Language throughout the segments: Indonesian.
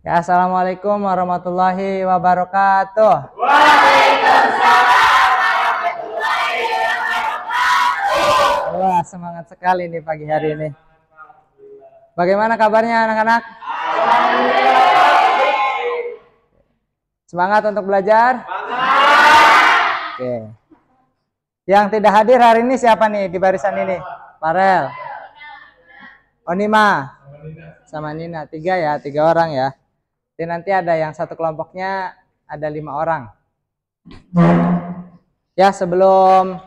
Ya, assalamualaikum warahmatullahi wabarakatuh. Waalaikumsalam warahmatullahi wabarakatuh. Wah, semangat sekali nih pagi hari ini. Bagaimana kabarnya anak-anak? Semangat untuk belajar? Oke. Yang tidak hadir hari ini siapa nih di barisan ini? Farel, Onima, sama Nina. 3 orang ya. Dan nanti ada yang satu kelompoknya ada 5 orang. Ya, sebelum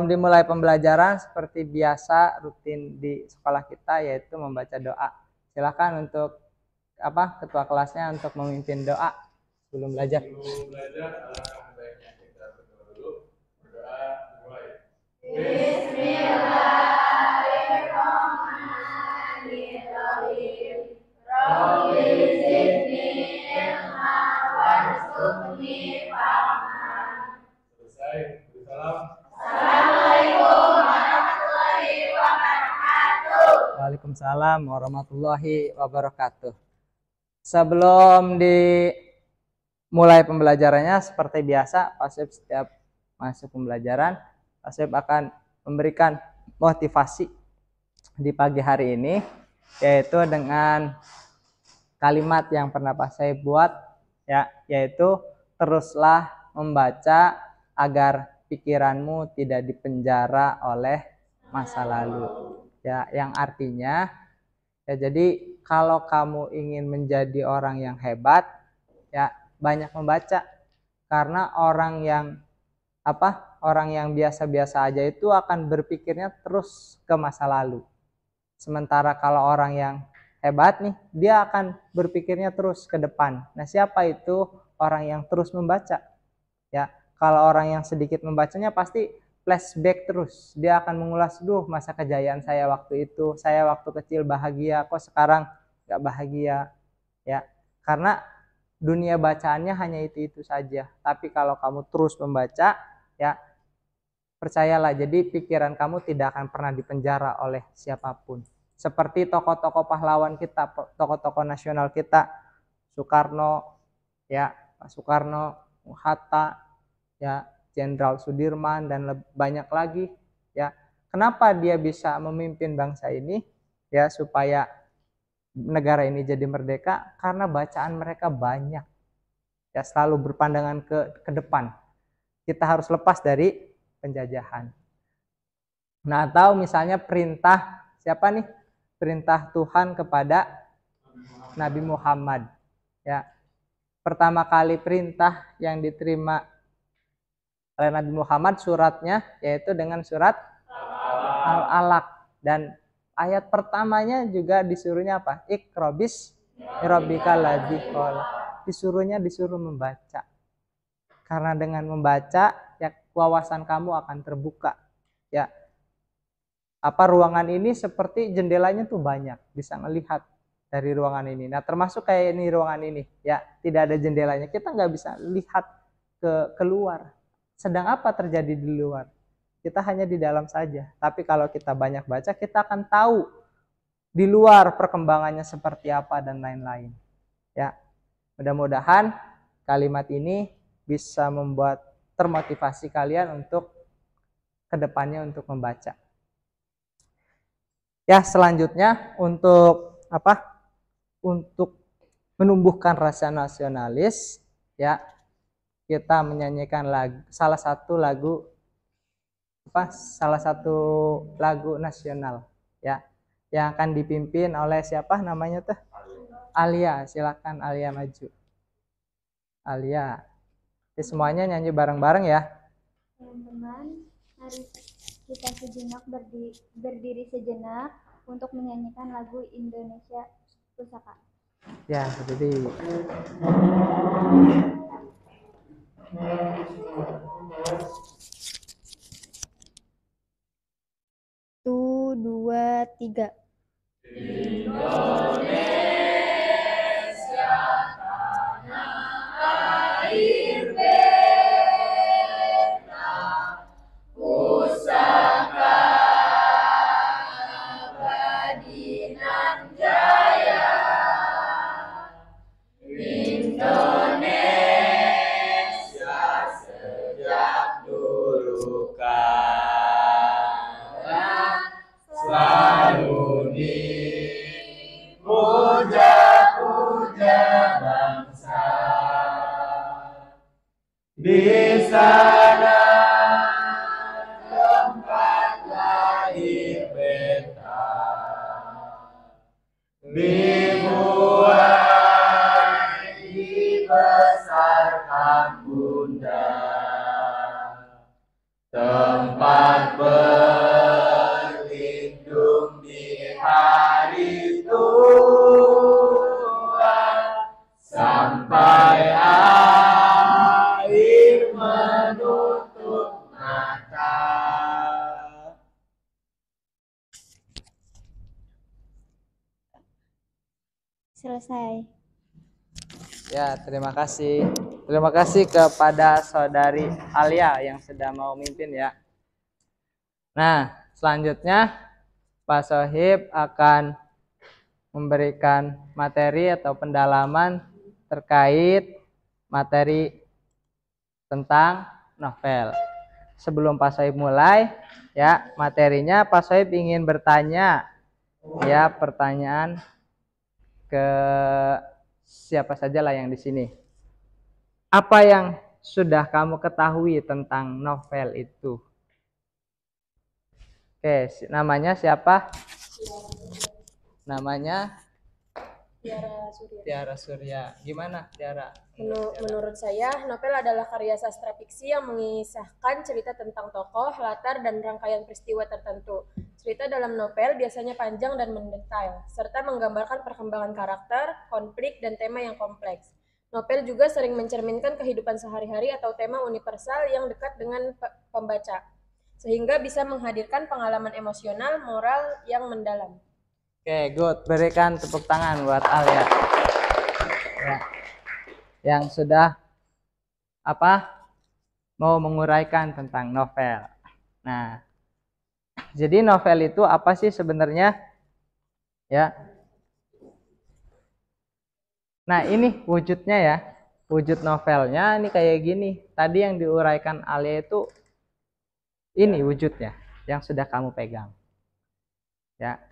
dimulai pembelajaran seperti biasa rutin di sekolah kita yaitu membaca doa. Silakan untuk ketua kelasnya untuk memimpin doa sebelum belajar. Sebelum belajar, alangkah baiknya kita berdoa dulu. Berdoa mulai. Bismillahirrahmanirrahim. Rabbi zidni ilma warzuqni fahman. Selesai. Salam. Assalamualaikum warahmatullahi wabarakatuh. Waalaikumsalam warahmatullahi wabarakatuh. Sebelum dimulai pembelajarannya seperti biasa, Pak Syed setiap masuk pembelajaran, Pak Syed akan memberikan motivasi di pagi hari ini, yaitu dengan kalimat yang pernah Pak Syed buat, ya, yaitu teruslah membaca agar pikiranmu tidak dipenjara oleh masa lalu. Ya, yang artinya ya, jadi kalau kamu ingin menjadi orang yang hebat, ya banyak membaca. Karena orang yang biasa-biasa aja itu akan berpikirnya terus ke masa lalu. Sementara kalau orang yang hebat nih, dia akan berpikirnya terus ke depan. Nah, siapa itu orang yang terus membaca? Ya, kalau orang yang sedikit membacanya pasti flashback terus. Dia akan mengulas, masa kejayaan saya waktu itu, saya waktu kecil bahagia, kok sekarang gak bahagia. Ya, karena dunia bacaannya hanya itu saja. Tapi kalau kamu terus membaca, ya percayalah, jadi pikiran kamu tidak akan pernah dipenjara oleh siapapun. Seperti tokoh-tokoh pahlawan kita, tokoh-tokoh nasional kita, Soekarno, ya Pak Soekarno, Hatta, ya Jenderal Sudirman dan banyak lagi, ya. Kenapa dia bisa memimpin bangsa ini, ya, supaya negara ini jadi merdeka? Karena bacaan mereka banyak, ya, selalu berpandangan ke depan. Kita harus lepas dari penjajahan. Nah, atau misalnya perintah siapa nih? Perintah Tuhan kepada Nabi Muhammad, ya. Pertama kali perintah yang diterima oleh Nabi Muhammad suratnya yaitu dengan surat Al-Alaq, dan ayat pertamanya juga disuruhnya apa? Iqra bismi rabbikal ladzi khalaq. Disuruh membaca. Karena dengan membaca, ya, wawasan kamu akan terbuka. Ya. Ruangan ini seperti jendelanya tuh banyak, bisa melihat dari ruangan ini. Nah, termasuk kayak ini ruangan ini, ya, tidak ada jendelanya, kita nggak bisa lihat keluar. Sedang apa terjadi di luar? Kita hanya di dalam saja. Tapi kalau kita banyak baca, kita akan tahu di luar perkembangannya seperti apa dan lain-lain. Ya, mudah-mudahan kalimat ini bisa membuat termotivasi kalian untuk kedepannya untuk membaca. Ya, selanjutnya untuk Untuk menumbuhkan rasa nasionalis, ya, kita menyanyikan salah satu lagu nasional, ya, yang akan dipimpin oleh siapa namanya tuh? Alia. Silakan Alia maju. Alia. Jadi semuanya nyanyi bareng-bareng ya. Teman-teman, mari kita sejenak berdiri sejenak untuk menyanyikan lagu Indonesia Pusaka. Ya, jadi 1, 2, 3. Indonesia tanah air beta, pusaka abadi nan jaya. Di sana tempat lahir beta, dibuai dibesarkan bunda, tempat berlindung di hari tua, sampai akhir menutup mata. Selesai. Ya, terima kasih. Terima kasih kepada saudari Alia yang sudah mau mimpin ya. Nah, selanjutnya Pak Sohib akan memberikan materi atau pendalaman terkait materi tentang novel. Sebelum Pak Sohib mulai, ya materinya Pak Sohib ingin bertanya, ya pertanyaan ke siapa sajalah yang di sini. Apa yang sudah kamu ketahui tentang novel itu? Oke, namanya siapa? Namanya Tiara Surya. Tiara Surya. Gimana Tiara? Menurut saya, novel adalah karya sastra fiksi yang mengisahkan cerita tentang tokoh, latar, dan rangkaian peristiwa tertentu. Cerita dalam novel biasanya panjang dan mendetail, serta menggambarkan perkembangan karakter, konflik, dan tema yang kompleks. Novel juga sering mencerminkan kehidupan sehari-hari atau tema universal yang dekat dengan pembaca, sehingga bisa menghadirkan pengalaman emosional, moral yang mendalam. Oke, good. Berikan tepuk tangan buat Alia. Ya. Yang sudah mau menguraikan tentang novel. Nah, jadi novel itu apa sih sebenarnya? Ya. Nah, ini wujudnya ya. Wujud novelnya ini kayak gini. Tadi yang diuraikan Alia itu ini wujudnya yang sudah kamu pegang. Ya.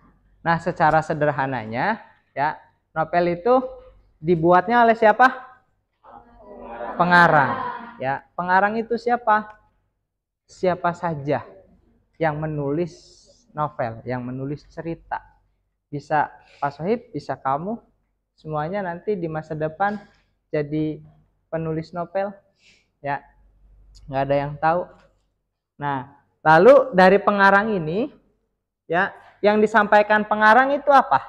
Nah, secara sederhananya ya, novel itu dibuatnya oleh siapa? Pengarang. Ya, pengarang itu siapa? Siapa saja yang menulis novel, yang menulis cerita. Bisa Pak Sohib, bisa kamu, semuanya nanti di masa depan jadi penulis novel. Ya, nggak ada yang tahu. Nah, lalu dari pengarang ini, ya, yang disampaikan pengarang itu apa?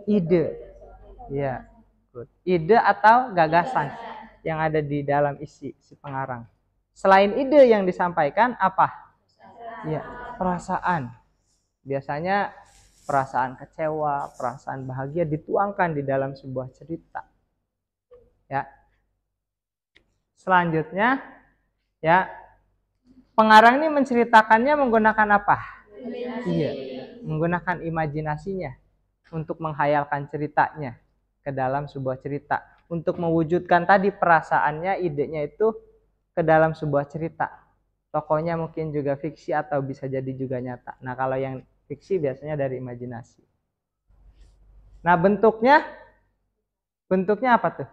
Ide. Ya, good. Ide atau gagasan yang ada di dalam isi si pengarang. Selain ide yang disampaikan apa? Ya, perasaan. Biasanya perasaan kecewa, perasaan bahagia dituangkan di dalam sebuah cerita. Ya. Selanjutnya, ya, pengarang ini menceritakannya menggunakan apa? Iya, menggunakan imajinasinya untuk menghayalkan ceritanya ke dalam sebuah cerita. Untuk mewujudkan tadi perasaannya, idenya itu ke dalam sebuah cerita. Tokohnya mungkin juga fiksi atau bisa jadi juga nyata. Nah, kalau yang fiksi biasanya dari imajinasi. Nah, bentuknya apa tuh?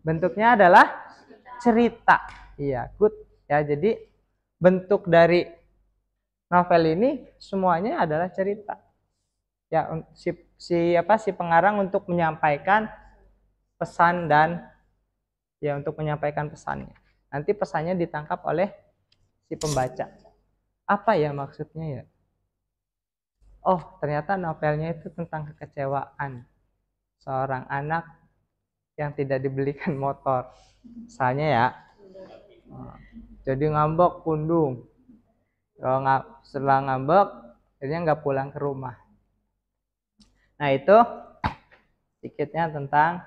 Bentuknya adalah cerita. Iya, good. Ya, jadi bentuk dari novel ini semuanya adalah cerita. Ya, si pengarang untuk menyampaikan pesan dan ya untuk menyampaikan pesannya. Nanti pesannya ditangkap oleh si pembaca. Apa ya maksudnya ya? Oh, ternyata novelnya itu tentang kekecewaan seorang anak yang tidak dibelikan motor. Misalnya ya. Jadi ngambek pundung. Kalau setelah ngambek, akhirnya nggak pulang ke rumah. Nah, itu sedikitnya tentang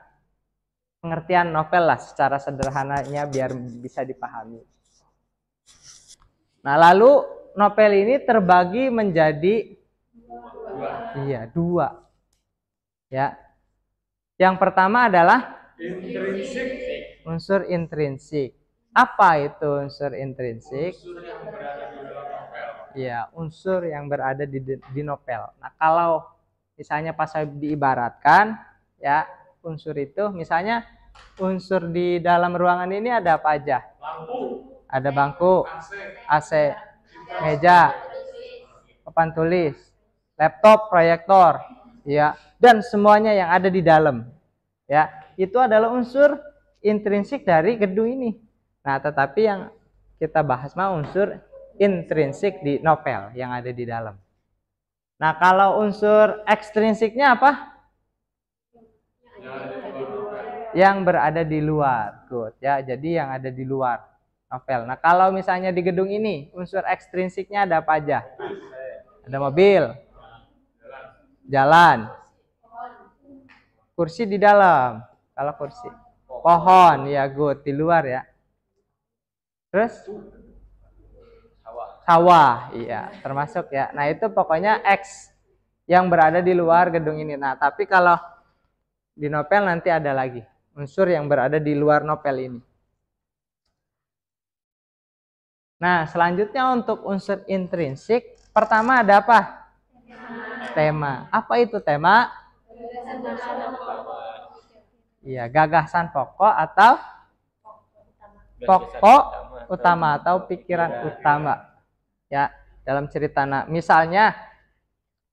pengertian novel lah secara sederhananya biar bisa dipahami. Nah, lalu novel ini terbagi menjadi dua. Ya. Yang pertama adalah unsur intrinsik. Apa itu unsur intrinsik? Unsur yang berada di dalam novel. Ya, unsur yang berada di novel. Nah, kalau misalnya pas saya diibaratkan, ya unsur itu misalnya unsur di dalam ruangan ini ada apa aja? Lampu, Ada bangku, AC, AC, meja, papan tulis, laptop, proyektor, ya, dan semuanya yang ada di dalam. Ya, itu adalah unsur intrinsik dari gedung ini. Nah, tetapi yang kita bahas mah unsur intrinsik di novel yang ada di dalam. Nah, kalau unsur ekstrinsiknya apa? Yang berada di luar. Good, ya. Jadi yang ada di luar novel. Nah, kalau misalnya di gedung ini, unsur ekstrinsiknya ada apa aja? Ada mobil, jalan, kursi di dalam. Kalau kursi, pohon, ya good, di luar ya. Terus sawah, iya, termasuk ya. Nah, itu pokoknya X yang berada di luar gedung ini. Nah, tapi kalau di novel nanti ada lagi unsur yang berada di luar novel ini. Nah, selanjutnya untuk unsur intrinsik, pertama ada apa? Tema. Apa itu tema? Iya, gagasan pokok atau pokok utama atau pikiran utama. Ya, dalam cerita. Nah, misalnya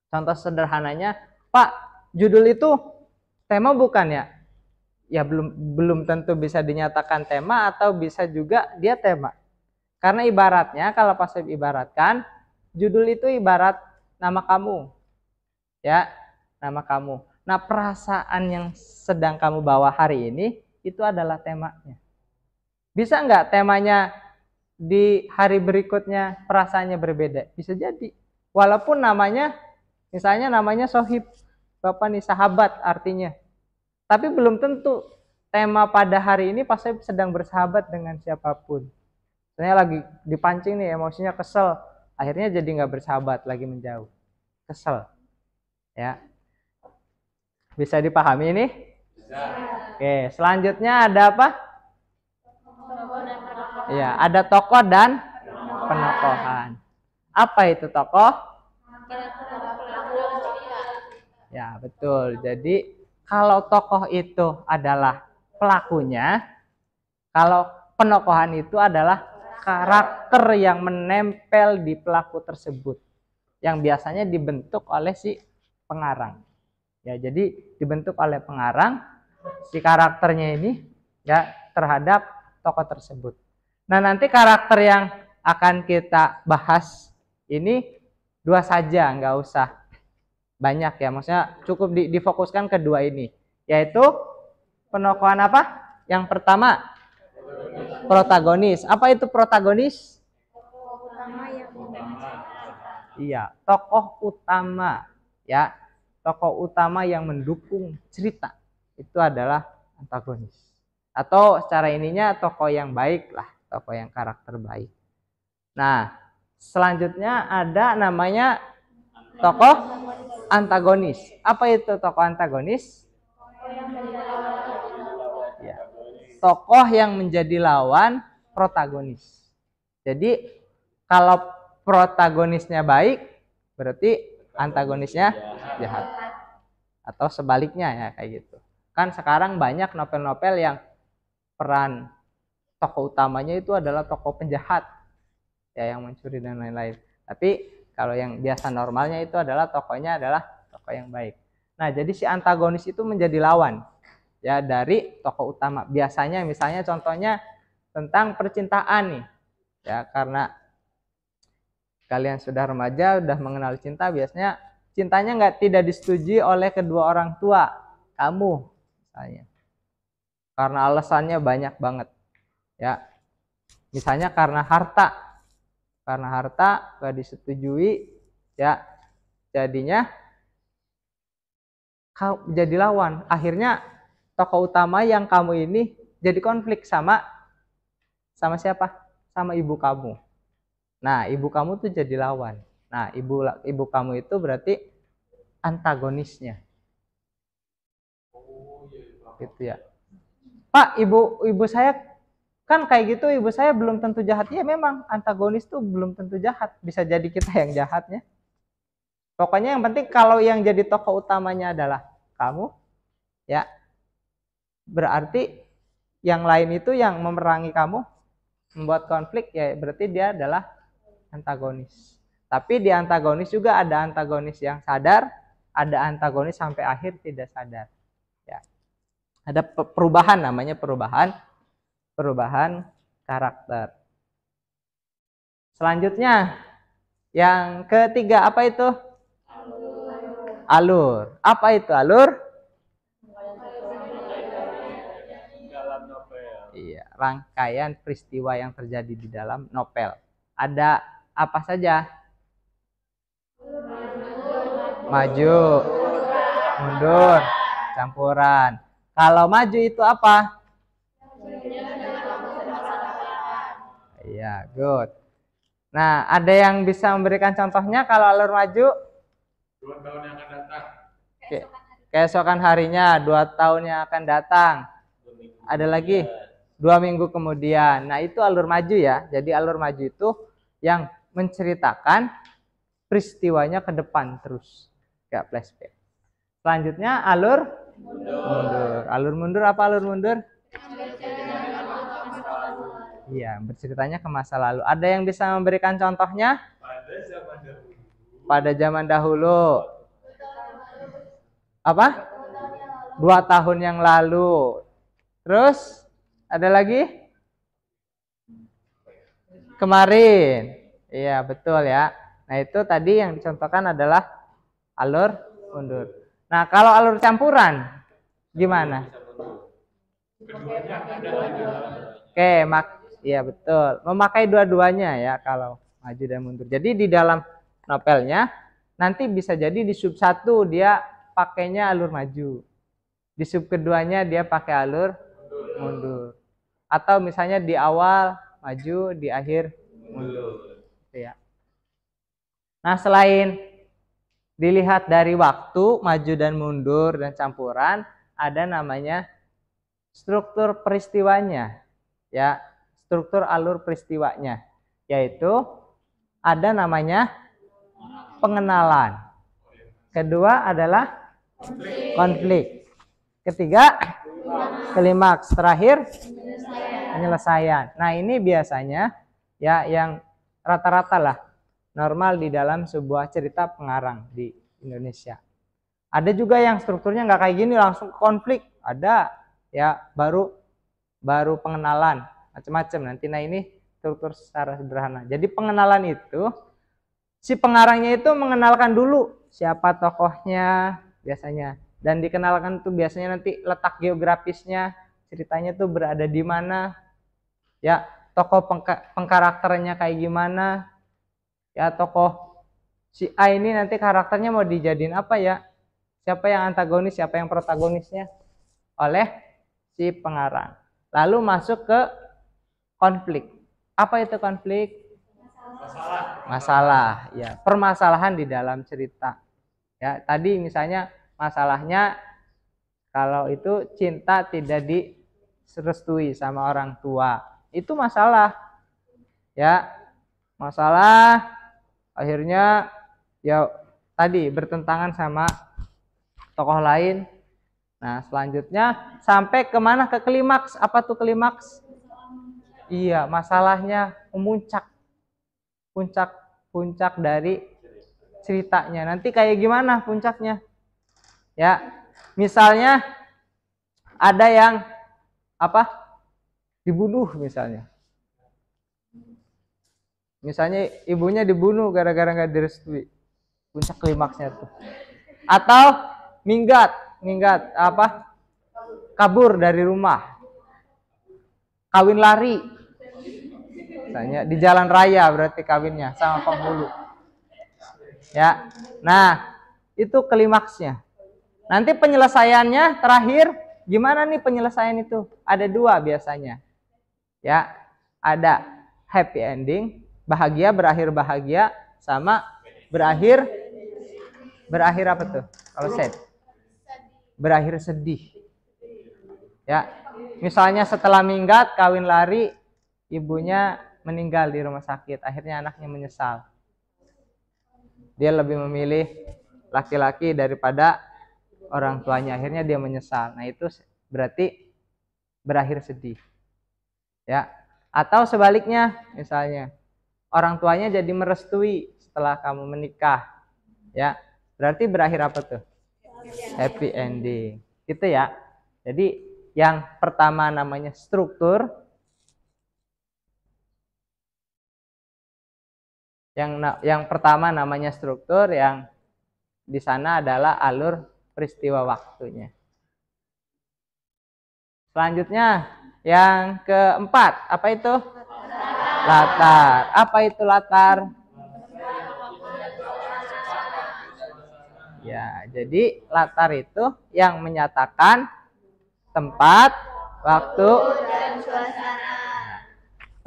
contoh sederhananya, Pak, judul itu tema bukan ya? Ya belum tentu bisa dinyatakan tema atau bisa juga dia tema. Karena ibaratnya kalau pas ibaratkan, judul itu ibarat nama kamu. Ya, nama kamu. Nah, perasaan yang sedang kamu bawa hari ini itu adalah temanya. Bisa nggak temanya di hari berikutnya perasaannya berbeda? Bisa jadi. Walaupun namanya, misalnya namanya sohib, Bapak nih sahabat artinya. Tapi belum tentu tema pada hari ini pas sedang bersahabat dengan siapapun. Misalnya lagi dipancing nih, emosinya kesel, akhirnya jadi nggak bersahabat, lagi menjauh, kesel. Ya, bisa dipahami ini? Bisa. Oke, selanjutnya ada apa? Ya, ada tokoh dan penokohan. Apa itu tokoh? Ya, betul. Jadi kalau tokoh itu adalah pelakunya, kalau penokohan itu adalah karakter yang menempel di pelaku tersebut, yang biasanya dibentuk oleh si pengarang. Ya, jadi dibentuk oleh pengarang si karakternya ini ya terhadap tokoh tersebut. Nah, nanti karakter yang akan kita bahas ini dua saja, nggak usah banyak ya, maksudnya cukup difokuskan kedua ini, yaitu penokohan apa? Yang pertama, protagonis. Apa itu protagonis? Iya, tokoh utama ya. Tokoh utama yang mendukung cerita itu adalah antagonis. Atau secara ininya tokoh yang baik lah, tokoh yang karakter baik. Nah, selanjutnya ada namanya tokoh antagonis. Apa itu tokoh antagonis? Ya, tokoh yang menjadi lawan protagonis. Jadi kalau protagonisnya baik, berarti antagonisnya jahat. Atau sebaliknya ya, kayak gitu. Kan sekarang banyak novel-novel yang peran tokoh utamanya itu adalah tokoh penjahat, ya, yang mencuri dan lain-lain. Tapi kalau yang biasa normalnya itu adalah tokohnya adalah tokoh yang baik. Nah, jadi si antagonis itu menjadi lawan ya dari tokoh utama. Biasanya misalnya contohnya tentang percintaan nih. Ya, karena kalian sudah remaja, sudah mengenal cinta, biasanya cintanya tidak disetujui oleh kedua orang tua kamu misalnya. Karena alasannya banyak banget. Ya. Misalnya karena harta. Karena harta gak disetujui, ya. Jadinya jadi lawan. Akhirnya tokoh utama yang kamu ini jadi konflik sama siapa? Sama ibu kamu. Nah, ibu kamu tuh jadi lawan. Nah, ibu kamu itu berarti antagonisnya. Gitu ya. Pak, ibu saya kan kayak gitu, ibu saya belum tentu jahat. Ya memang antagonis tuh belum tentu jahat. Bisa jadi kita yang jahatnya. Pokoknya yang penting kalau yang jadi tokoh utamanya adalah kamu, ya berarti yang lain itu yang memerangi kamu, membuat konflik, ya berarti dia adalah antagonis. Tapi di antagonis juga ada antagonis yang sadar, ada antagonis sampai akhir tidak sadar. Ya. Ada perubahan, namanya perubahan karakter. Selanjutnya yang ketiga apa itu? Alur. Apa itu alur? Dalam novel. Iya, rangkaian peristiwa yang terjadi di dalam novel. Ada apa saja? Maju, mundur, campuran. Kalau maju itu apa? Iya, good. Nah, ada yang bisa memberikan contohnya kalau alur maju? 2 tahun yang akan datang. Keesokan harinya, 2 tahun yang akan datang. Ada lagi 2 minggu kemudian. Nah, itu alur maju ya. Jadi alur maju itu yang menceritakan peristiwanya ke depan terus. Kayak flashback. Selanjutnya alur mundur. Alur mundur apa alur mundur? Iya, berceritanya ke masa lalu. Ada yang bisa memberikan contohnya? Pada zaman dahulu. Apa? 2 tahun yang lalu. Terus ada lagi? Kemarin. Iya, betul ya. Nah, itu tadi yang dicontohkan adalah alur mundur. Nah, kalau alur campuran gimana? Oke, iya betul. Memakai dua-duanya ya kalau maju dan mundur. Jadi di dalam novelnya nanti bisa jadi di sub 1 dia pakainya alur maju. Di sub keduanya dia pakai alur mundur. Atau misalnya di awal maju, di akhir mundur. Gitu ya. Nah, selain dilihat dari waktu, maju dan mundur dan campuran, ada namanya struktur peristiwanya. Ya, struktur alur peristiwanya, yaitu ada namanya pengenalan. Kedua adalah konflik. Ketiga, klimaks. Terakhir, penyelesaian. Nah, ini biasanya ya yang rata-rata lah normal di dalam sebuah cerita pengarang di Indonesia. Ada juga yang strukturnya nggak kayak gini, langsung konflik. Ada ya baru pengenalan, macam-macam nanti. Nah, ini struktur secara sederhana. Jadi pengenalan itu si pengarangnya itu mengenalkan dulu siapa tokohnya biasanya, dan dikenalkan tuh biasanya nanti letak geografisnya, ceritanya tuh berada di mana, ya tokoh pengkarakternya kayak gimana, ya tokoh si A ini nanti karakternya mau dijadiin apa ya, siapa yang antagonis, siapa yang protagonisnya oleh si pengarang. Lalu masuk ke konflik. Apa itu konflik? Masalah, ya permasalahan di dalam cerita. Ya tadi misalnya masalahnya kalau itu cinta tidak direstui sama orang tua, itu masalah. Ya masalah akhirnya ya tadi bertentangan sama tokoh lain. Nah, selanjutnya sampai kemana? Ke klimaks. Apa tuh klimaks? Iya, masalahnya memuncak. Puncak dari ceritanya. Nanti kayak gimana puncaknya? Ya, misalnya ada yang apa? Dibunuh misalnya. Misalnya ibunya dibunuh gara-gara nggak direstui. Puncak klimaksnya tuh. Atau minggat apa? Kabur dari rumah. Kawin lari. Misalnya di jalan raya berarti kawinnya sama penghulu. Ya. Nah, itu klimaksnya. Nanti penyelesaiannya terakhir gimana nih penyelesaian itu? Ada 2 biasanya. Ya. Ada happy ending, bahagia, berakhir bahagia, sama berakhir apa tuh? Kalau sad. Berakhir sedih. Ya. Misalnya setelah minggat, kawin lari, ibunya meninggal di rumah sakit, akhirnya anaknya menyesal. Dia lebih memilih laki-laki daripada orang tuanya, akhirnya dia menyesal. Nah, itu berarti berakhir sedih. Ya. Atau sebaliknya, misalnya orang tuanya jadi merestui setelah kamu menikah. Ya. Berarti berakhir apa tuh? Happy ending. Gitu ya. Jadi yang pertama namanya struktur. Yang pertama namanya struktur, yang di sana adalah alur peristiwa waktunya. Selanjutnya yang keempat, apa itu? Latar. Apa itu latar? Ya, jadi latar itu yang menyatakan tempat, waktu, dan suasana.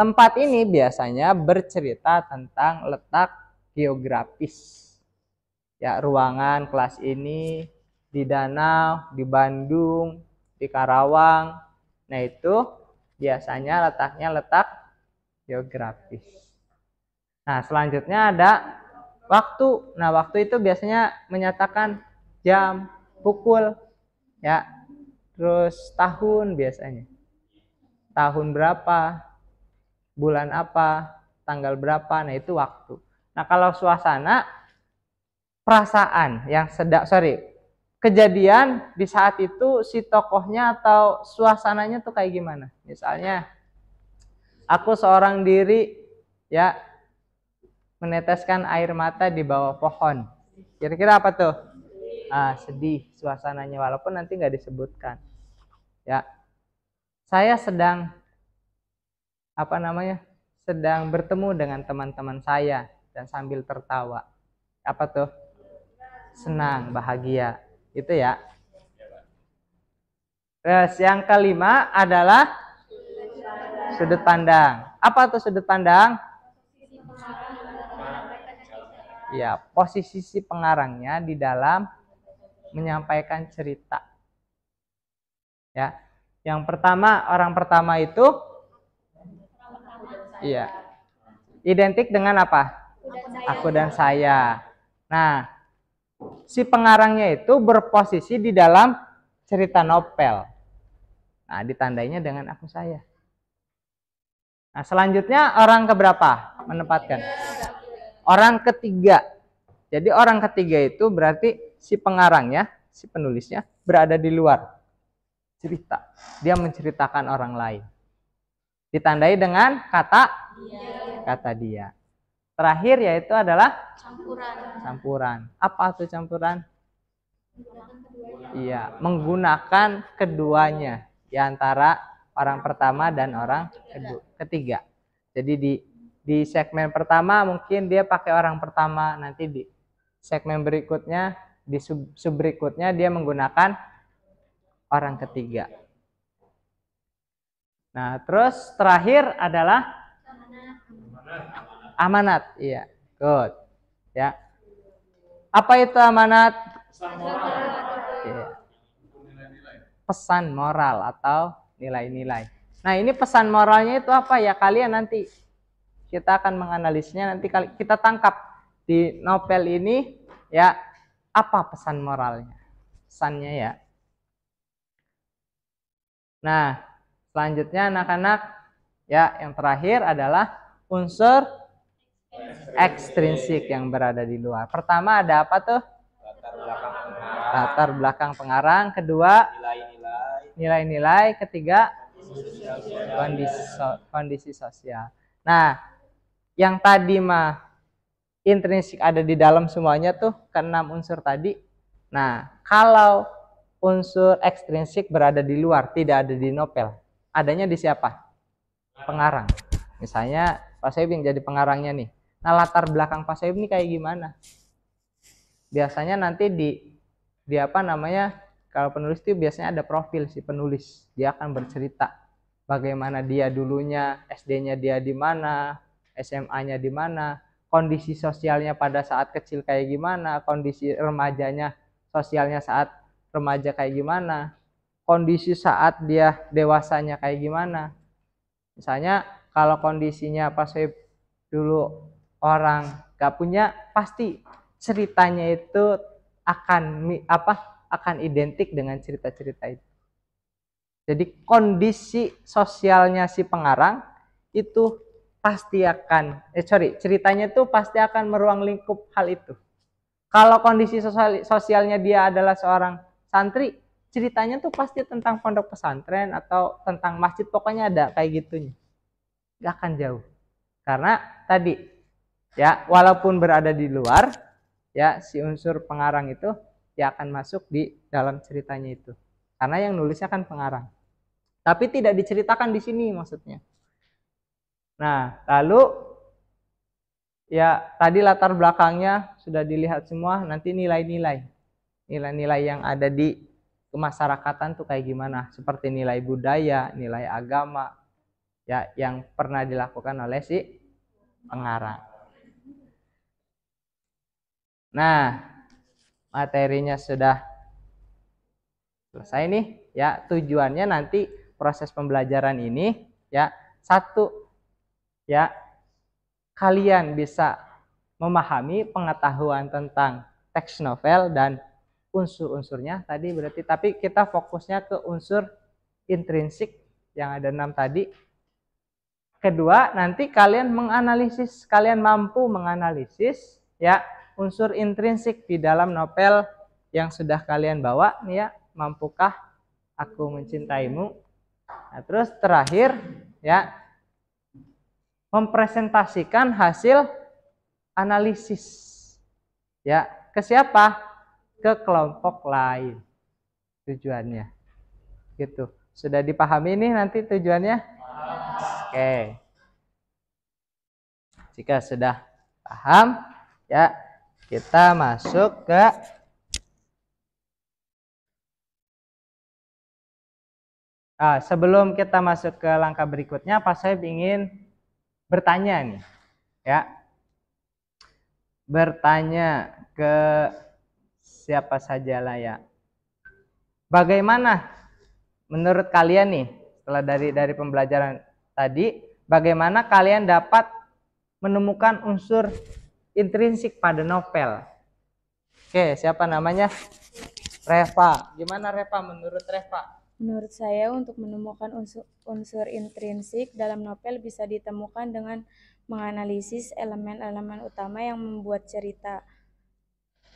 tempat ini biasanya bercerita tentang letak geografis. Ya, ruangan kelas ini di Danau, di Bandung, di Karawang. Nah, itu biasanya letaknya letak geografis. Nah, selanjutnya ada waktu. Nah, waktu itu biasanya menyatakan jam, pukul, ya. Terus tahun biasanya. Tahun berapa, bulan apa, tanggal berapa, nah itu waktu. Nah, kalau suasana, perasaan yang kejadian di saat itu si tokohnya atau suasananya tuh kayak gimana. Misalnya, aku seorang diri, ya, meneteskan air mata di bawah pohon. Kira-kira apa tuh? Sedih suasananya, walaupun nanti nggak disebutkan. Ya, saya sedang sedang bertemu dengan teman-teman saya dan sambil tertawa. Apa tuh? Senang, bahagia. Itu ya. Terus yang kelima adalah sudut pandang. Apa tuh sudut pandang? Ya, posisi si pengarangnya di dalam menyampaikan cerita. Ya. Yang pertama, orang pertama itu iya. Identik dengan apa? Aku dan saya. Nah, si pengarangnya itu berposisi di dalam cerita novel. Nah, ditandainya dengan aku saya. Nah, selanjutnya orang keberapa menempatkan? Orang ketiga. Jadi orang ketiga itu berarti si pengarangnya, si penulisnya berada di luar cerita. Dia menceritakan orang lain. Ditandai dengan kata dia. Terakhir yaitu adalah campuran. Apa tuh campuran? Iya, menggunakan keduanya di antara orang pertama dan orang ketiga. Jadi di segmen pertama mungkin dia pakai orang pertama, nanti di segmen berikutnya, di sub berikutnya dia menggunakan orang ketiga. Nah, terus terakhir adalah amanat. Iya, good. Ya. Apa itu amanat? Ya. Pesan moral atau nilai-nilai. Nah, ini pesan moralnya itu apa ya? Kalian nanti kita akan menganalisnya, nanti kita tangkap di novel ini ya, apa pesan moralnya? Pesannya ya. Nah, selanjutnya anak-anak, ya, yang terakhir adalah unsur ekstrinsik yang berada di luar. Pertama ada apa tuh? Latar belakang pengarang. Kedua, nilai-nilai. Ketiga, kondisi sosial. Nah, yang tadi mah intrinsik ada di dalam semuanya tuh, keenam unsur tadi. Nah, kalau unsur ekstrinsik berada di luar, tidak ada di novel, adanya di siapa? Pengarang. Misalnya Pak Soeb yang jadi pengarangnya nih. Nah, latar belakang Pak Soeb ini kayak gimana? Biasanya nanti di apa namanya, kalau penulis itu biasanya ada profil si penulis. Dia akan bercerita bagaimana dia dulunya, SD-nya dia di mana, SMA-nya di mana, kondisi sosialnya pada saat kecil kayak gimana, kondisi remajanya, sosialnya saat remaja kayak gimana, kondisi saat dia dewasanya kayak gimana. Misalnya kalau kondisinya pas dulu orang gak punya, pasti ceritanya itu akan identik dengan cerita-cerita itu. Jadi kondisi sosialnya si pengarang itu pasti akan, ceritanya itu pasti akan meruang lingkup hal itu. Kalau kondisi sosialnya dia adalah seorang santri, ceritanya tuh pasti tentang pondok pesantren atau tentang masjid, pokoknya ada kayak gitunya. Gak akan jauh. Karena tadi ya, walaupun berada di luar, ya si unsur pengarang itu dia akan masuk di dalam ceritanya itu. Karena yang nulisnya kan pengarang. Tapi tidak diceritakan di sini maksudnya. Nah, lalu ya tadi latar belakangnya sudah dilihat semua, nanti nilai-nilai yang ada di kemasyarakatan tuh kayak gimana, seperti nilai budaya, nilai agama ya yang pernah dilakukan oleh si pengarang. Nah, materinya sudah selesai nih ya. Tujuannya nanti proses pembelajaran ini ya, satu ya, kalian bisa memahami pengetahuan tentang teks novel dan unsur-unsurnya tadi berarti, tapi kita fokusnya ke unsur intrinsik yang ada 6 tadi. Kedua, nanti kalian mampu menganalisis ya unsur intrinsik di dalam novel yang sudah kalian bawa nih ya, mampukah aku mencintaimu. Nah, terus terakhir ya, mempresentasikan hasil analisis ya ke siapa? Ke kelompok lain tujuannya. Gitu. Sudah dipahami nih nanti tujuannya? Oke. Jika sudah paham ya, kita masuk ke sebelum kita masuk ke langkah berikutnya, Pak Soeb ingin bertanya nih ya, bertanya ke siapa saja lah ya, bagaimana menurut kalian nih setelah dari pembelajaran tadi, bagaimana kalian dapat menemukan unsur intrinsik pada novel? Oke, siapa namanya? Reva. Gimana Reva, menurut Reva? Menurut saya, untuk menemukan unsur intrinsik dalam novel bisa ditemukan dengan menganalisis elemen-elemen utama yang membuat cerita.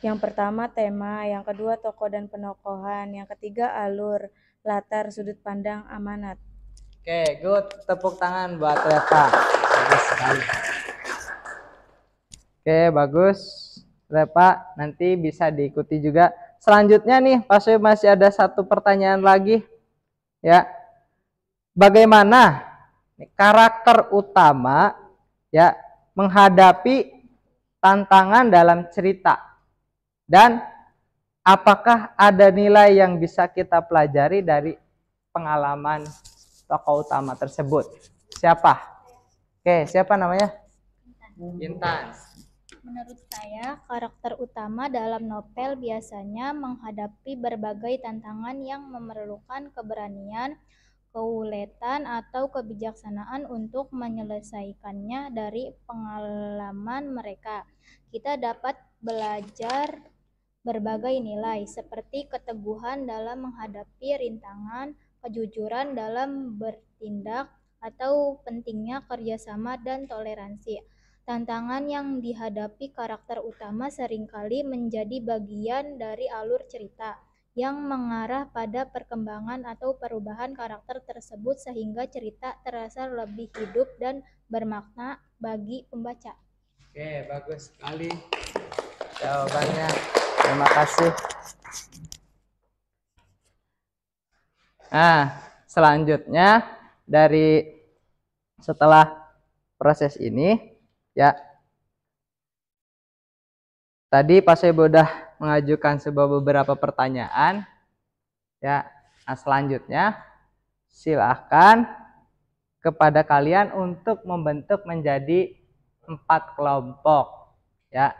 Yang pertama tema, yang kedua tokoh dan penokohan, yang ketiga alur, latar, sudut pandang, amanat. Oke, good. Tepuk tangan buat Reva. Bagus sekali. Oke, bagus. Reva, nanti bisa diikuti juga. Selanjutnya nih, Pak Soeb masih ada satu pertanyaan lagi. Ya, bagaimana karakter utama ya menghadapi tantangan dalam cerita, dan apakah ada nilai yang bisa kita pelajari dari pengalaman tokoh utama tersebut? Siapa? Oke, siapa namanya? Intan. Menurut saya, karakter utama dalam novel biasanya menghadapi berbagai tantangan yang memerlukan keberanian, keuletan, atau kebijaksanaan untuk menyelesaikannya. Dari pengalaman mereka, kita dapat belajar berbagai nilai seperti keteguhan dalam menghadapi rintangan, kejujuran dalam bertindak, atau pentingnya kerjasama dan toleransi. Tantangan yang dihadapi karakter utama seringkali menjadi bagian dari alur cerita yang mengarah pada perkembangan atau perubahan karakter tersebut, sehingga cerita terasa lebih hidup dan bermakna bagi pembaca. Oke, bagus sekali jawabannya. Terima kasih. Nah, selanjutnya dari setelah proses ini ya, tadi Pak Soeb sudah mengajukan beberapa pertanyaan ya. Nah, selanjutnya silahkan kepada kalian untuk membentuk menjadi 4 kelompok ya.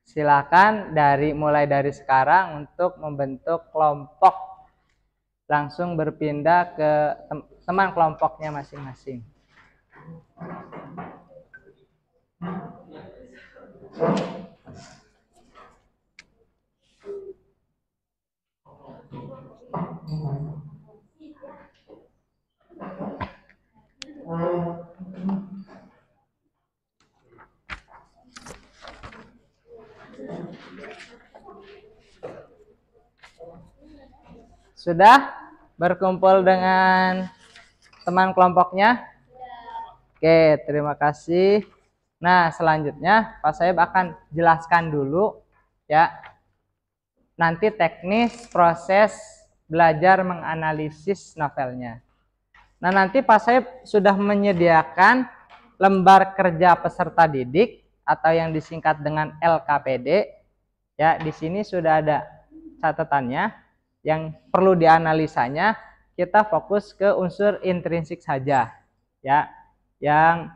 Silahkan mulai dari sekarang untuk membentuk kelompok, langsung berpindah ke teman kelompoknya masing-masing. Sudah berkumpul dengan teman kelompoknya? Oke, terima kasih. Nah, selanjutnya Pak Soeb akan jelaskan dulu ya nanti teknis proses belajar menganalisis novelnya. Nah, nanti Pak Soeb sudah menyediakan lembar kerja peserta didik atau yang disingkat dengan LKPD. Ya, di sini sudah ada catatannya. Yang perlu dianalisanya, kita fokus ke unsur intrinsik saja. Ya, yang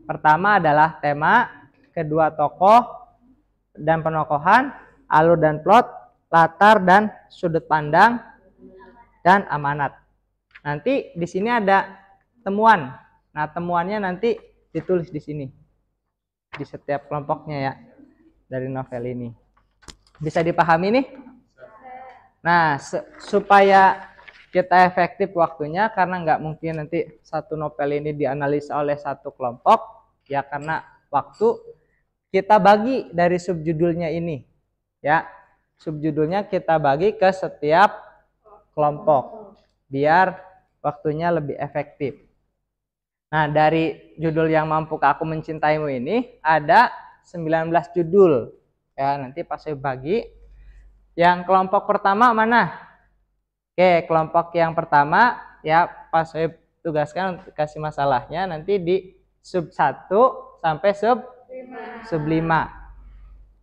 pertama adalah tema, kedua tokoh dan penokohan, alur dan plot, latar dan sudut pandang, dan amanat. Nanti di sini ada temuan. Nah, temuannya nanti ditulis di sini di setiap kelompoknya ya dari novel ini. Bisa dipahami nih? Nah, supaya kita efektif waktunya, karena nggak mungkin nanti satu novel ini dianalisa oleh satu kelompok, ya karena waktu, kita bagi dari subjudulnya ini. Ya, subjudulnya kita bagi ke setiap kelompok, biar waktunya lebih efektif. Nah, dari judul Yang Mampukah Aku Mencintaimu ini, ada 19 judul. Ya, nanti pas saya bagi. Yang kelompok pertama mana? Oke, kelompok yang pertama ya pas saya tugaskan untuk kasih masalahnya nanti di sub 1 sampai sub 5.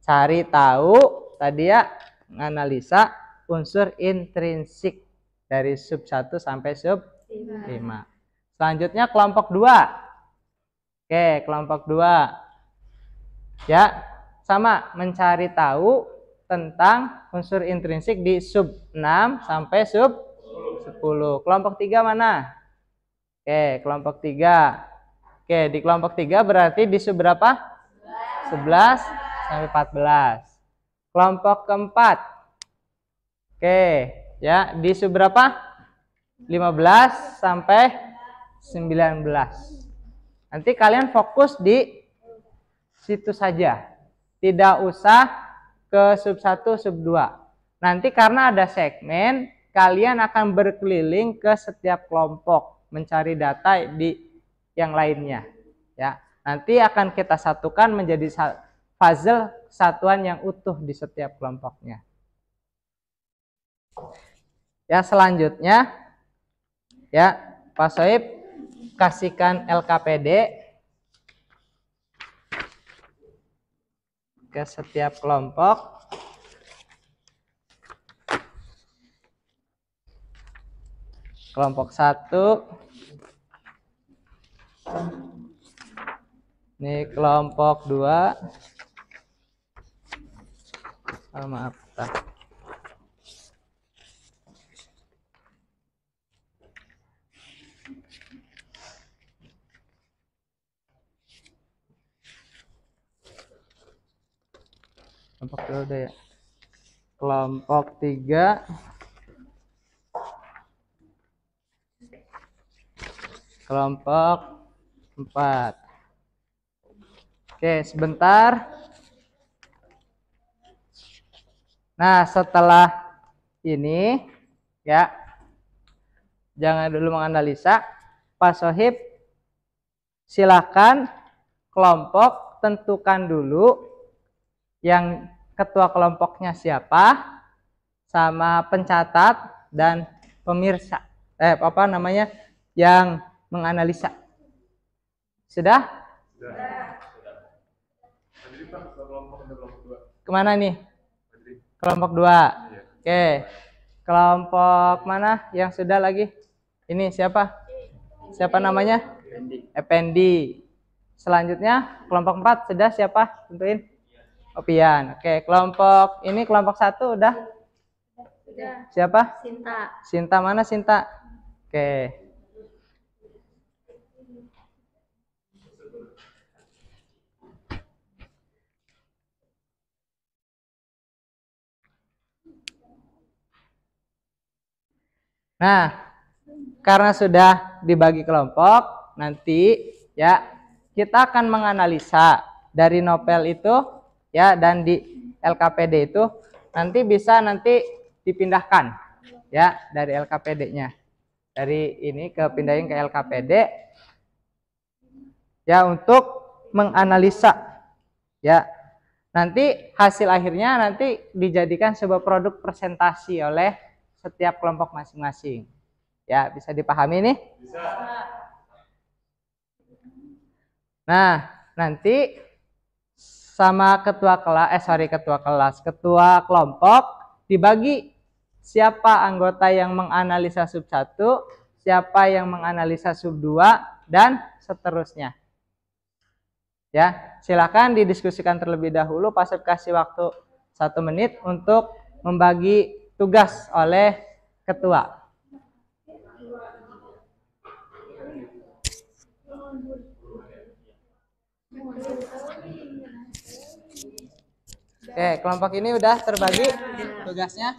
Cari tahu tadi ya, menganalisa unsur intrinsik dari sub 1 sampai sub 5. Selanjutnya kelompok 2. Oke, kelompok 2. Ya, sama mencari tahu tentang unsur intrinsik di sub 6 sampai sub 10. Kelompok 3 mana? Oke, kelompok 3. Oke, di kelompok 3 berarti di sub berapa? 11 sampai 14. Kelompok keempat. Oke, ya, di sub berapa? 15 sampai 19. Nanti kalian fokus di situ saja. Tidak usah ke sub 1, sub 2. Nanti karena ada segmen, kalian akan berkeliling ke setiap kelompok mencari data di yang lainnya. Ya, nanti akan kita satukan menjadi puzzle satuan yang utuh di setiap kelompoknya. Ya, selanjutnya ya Pak Soeb kasihkan LKPD ke setiap kelompok. Kelompok 1. Ini kelompok 2. Oh, maaf. Kelompok 2 udah ya. Kelompok 3. Kelompok 4. Oke, sebentar. Nah, setelah ini ya, jangan dulu menganalisa. Pak Sohib silakan kelompok tentukan dulu yang ketua kelompoknya siapa, sama pencatat dan pemirsa. Apa namanya? Yang menganalisa. Sudah? Sudah. Kemana nih? Kelompok 2. Oke. Kelompok mana yang sudah lagi? Ini siapa? Siapa namanya? Effendi. Selanjutnya kelompok 4 sudah siapa? Tentuin. Opian. Oke, kelompok ini kelompok 1 udah? Sudah. Siapa? Sinta. Sinta mana Sinta? Oke. Nah, karena sudah dibagi kelompok, nanti ya kita akan menganalisa dari novel itu ya, dan di LKPD itu nanti bisa dipindahkan ya dari LKPD-nya. Dari ini ke pindahin ke LKPD ya untuk menganalisa ya. Nanti hasil akhirnya nanti dijadikan sebuah produk presentasi oleh setiap kelompok masing-masing. Ya, bisa dipahami nih? Bisa. Nah, nanti sama ketua kelompok dibagi siapa anggota yang menganalisa sub 1, siapa yang menganalisa sub 2, dan seterusnya. Ya, silakan didiskusikan terlebih dahulu. Pasut kasih waktu 1 menit untuk membagi tugas oleh ketua. Oke, kelompok ini udah terbagi tugasnya.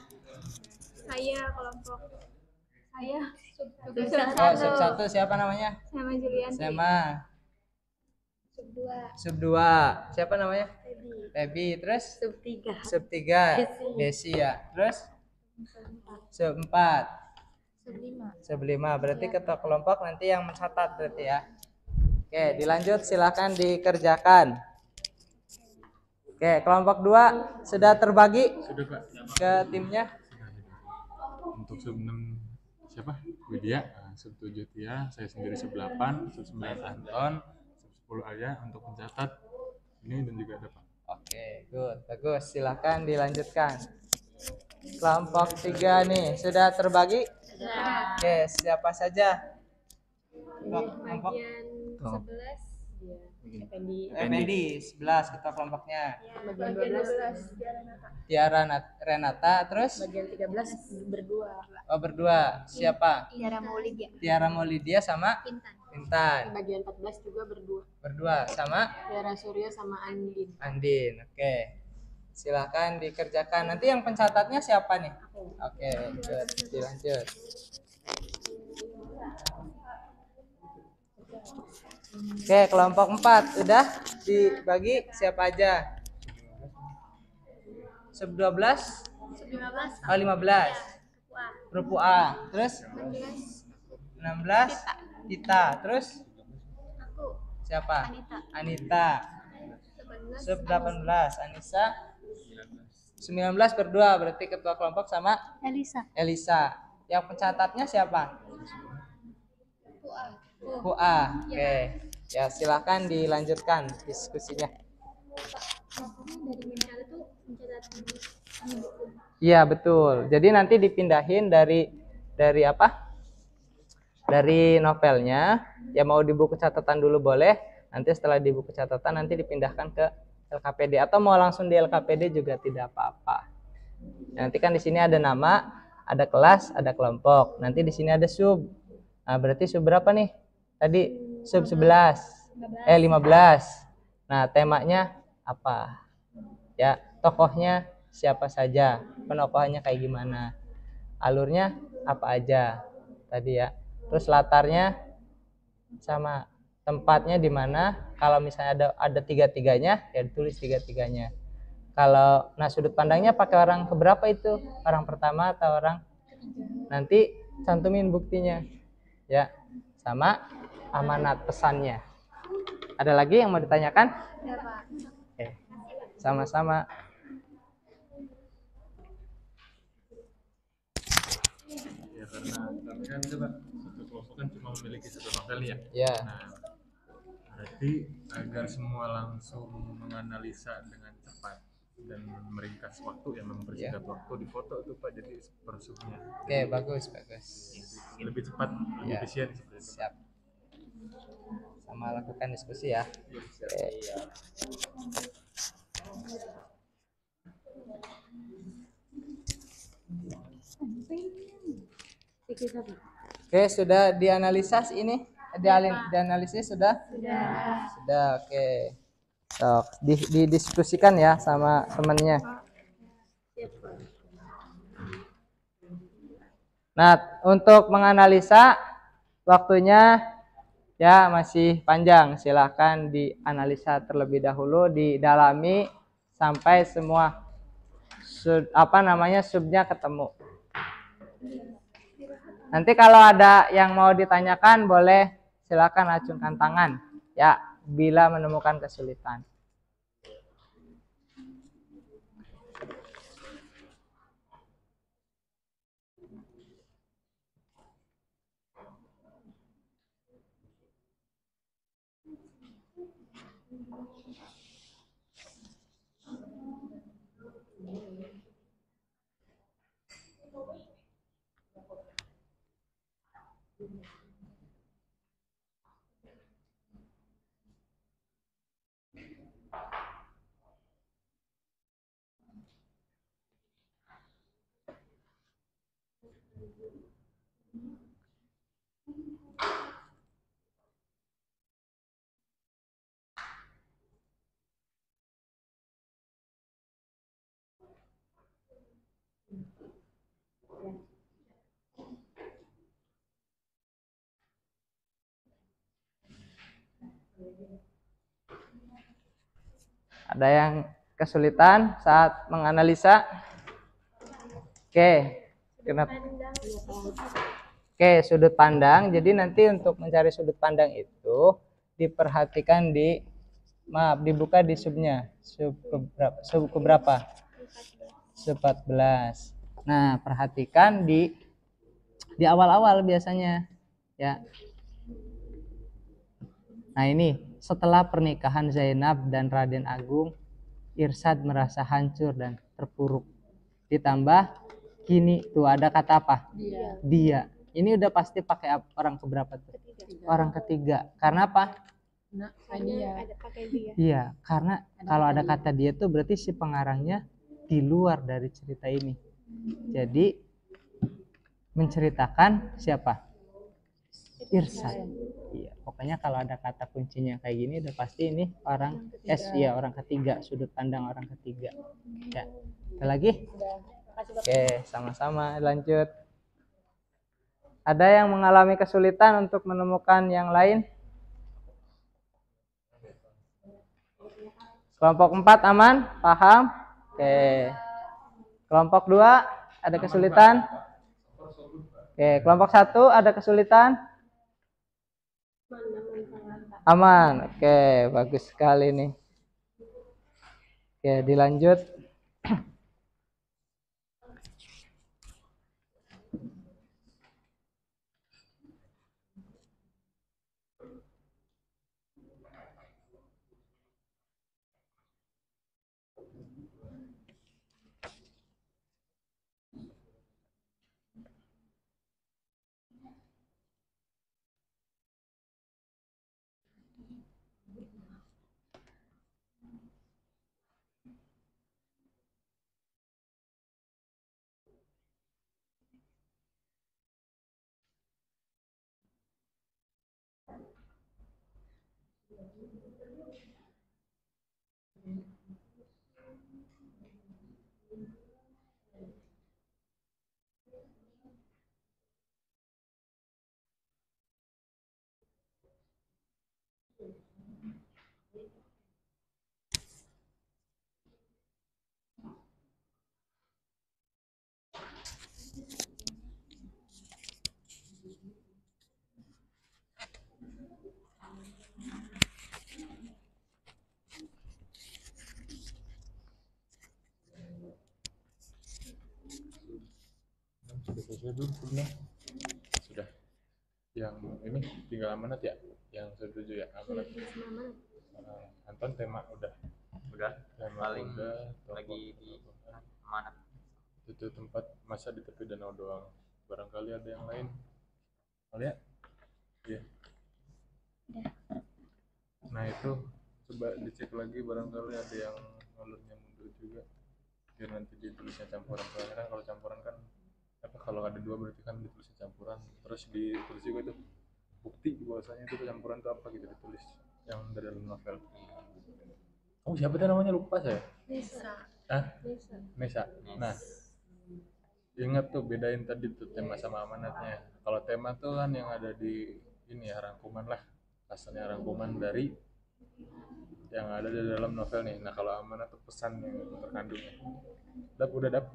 Saya kelompok saya Oh, sub 1 siapa namanya? sama Julian. Sema. Sub 2 Sub 2 siapa namanya? Febi. Terus Sub 3. sub 3 Desi ya. Terus sub 4 sub 5 berarti ketua kelompok nanti yang mencatat berarti ya. Oke, dilanjut, silakan dikerjakan. Oke, kelompok 2 sudah terbagi Sudah, Pak. ke timnya. Untuk sub 6 siapa? Widya, sub 7 Tia, saya sendiri sub 8, sub 9 Anton, sub 10 Arya untuk mencatat ini dan juga ada Pak. Oke, good, bagus. Silakan dilanjutkan. Kelompok 3 nih sudah terbagi? Sudah. Oke, siapa saja? Kelompok Bagian 11 Effendi 11 ketua kelompoknya. Bagian 12 Tiara Renata, terus bagian 13 berdua. oh berdua. Siapa? Tiara Maulidia Tiara Maulidia sama Intan. Intan. Bagian 14 juga berdua. Berdua sama Tiara Surya sama Andin. Andin. Oke. Silahkan dikerjakan. Nanti yang pencatatnya siapa nih? Oke, good. Dilanjut. Oke, kelompok 4 udah dibagi siapa aja? Sub 12? Sub 15 Oh, 15. Grup A. Terus 16 Tita. Terus aku siapa? Anita. Anita. 18 Sub 18 Anissa. 19 berdua berarti ketua kelompok sama Elisa. Elisa. Yang pencatatnya siapa? Hua. Oke. Ya, silakan dilanjutkan diskusinya. Dari mental itu mencatat di buku. Iya, betul. Jadi nanti dipindahin dari apa? Dari novelnya. Ya mau di buku catatan dulu boleh. Nanti setelah di buku catatan nanti dipindahkan ke LKPD atau mau langsung di LKPD juga tidak apa-apa. Nanti kan di sini ada nama, ada kelas, ada kelompok. Nanti di sini ada sub. Nah, berarti sub berapa nih? Tadi sub 11. 15. Nah, temanya apa? Ya, tokohnya siapa saja? Penokohannya kayak gimana? Alurnya apa aja? Tadi ya. Terus latarnya sama tempatnya di mana? Kalau misalnya ada tiga-tiganya, ya ditulis tiga-tiganya. Kalau sudut pandangnya pakai orang keberapa itu? Orang pertama atau orang? Nanti cantumin buktinya. Ya. Sama amanat pesannya. Ada lagi yang mau ditanyakan? Ya, Pak. Oke. Sama-sama. Ya karena kan itu Pak, satu kelompok kan cuma memiliki satu novel ya. Ya. Nah, berarti agar semua langsung menganalisa dengan cepat dan meringkas waktu yang mempersingkat waktu di foto itu Pak, jadi per subnya. Oke, bagus. Jadi lebih cepat, lebih Ya. efisien seperti itu. Siap. Sama lakukan diskusi ya. Oke. Oke, sudah dianalisis ini? Dianalisis sudah? Sudah, oke. Sok, didiskusikan ya sama temannya. Nah, untuk menganalisa waktunya ya masih panjang. Silahkan dianalisa terlebih dahulu, didalami sampai semua subnya ketemu. Nanti kalau ada yang mau ditanyakan boleh silakan acungkan tangan ya bila menemukan kesulitan. Ada yang kesulitan saat menganalisa? Oke, kenapa? Oke, sudut pandang. Jadi nanti untuk mencari sudut pandang itu diperhatikan dibuka di subnya. Sub keberapa? 14. Nah, perhatikan di awal-awal biasanya ya. Nah, ini setelah pernikahan Zainab dan Raden Agung, Irsad merasa hancur dan terpuruk. Ditambah kini tuh ada kata apa? Dia. Ini udah pasti pakai orang keberapa tuh? Orang ketiga. Karena apa? Iya, karena kalau ada kata dia tuh berarti si pengarangnya di luar dari cerita ini. Jadi menceritakan siapa? Irsad. Iya, pokoknya kalau ada kata kuncinya kayak gini udah pasti ini orang orang ketiga, sudut pandang orang ketiga. Ya. Ada lagi? Oke, sama-sama lanjut. Ada yang mengalami kesulitan untuk menemukan yang lain? Kelompok 4 aman? Paham? Oke. Kelompok 2 ada kesulitan? Oke, kelompok 1 ada kesulitan? Aman. Oke, bagus sekali nih. Oke, dilanjut. Sudah. Yang ini tinggal amanat ya? Yang setuju ya amanat. Anton tema udah. Tema paling udah. Lagi di amanat. Itu tempat masa di tepi danau doang. Barangkali ada yang lain. Lihat. Iya. Nah itu coba dicek lagi barangkali ada yang alurnya mundur juga. Biar nanti ditulisnya campuran. Soalnya kan kalau campuran kan kalau ada dua berarti kan ditulisnya campuran. Terus ditulis juga itu bukti bahwasanya itu campuran itu apa gitu ditulis yang dari dalam novel. Oh siapa tuh namanya lupa saya. Nesa. Nah ingat tuh bedain tadi tuh tema sama amanatnya. Kalau tema tuh kan yang ada di ini ya rangkuman lah, kasarnya rangkuman dari yang ada di dalam novel nih. Nah kalau amanat tuh pesan yang terkandungnya. Udah dap.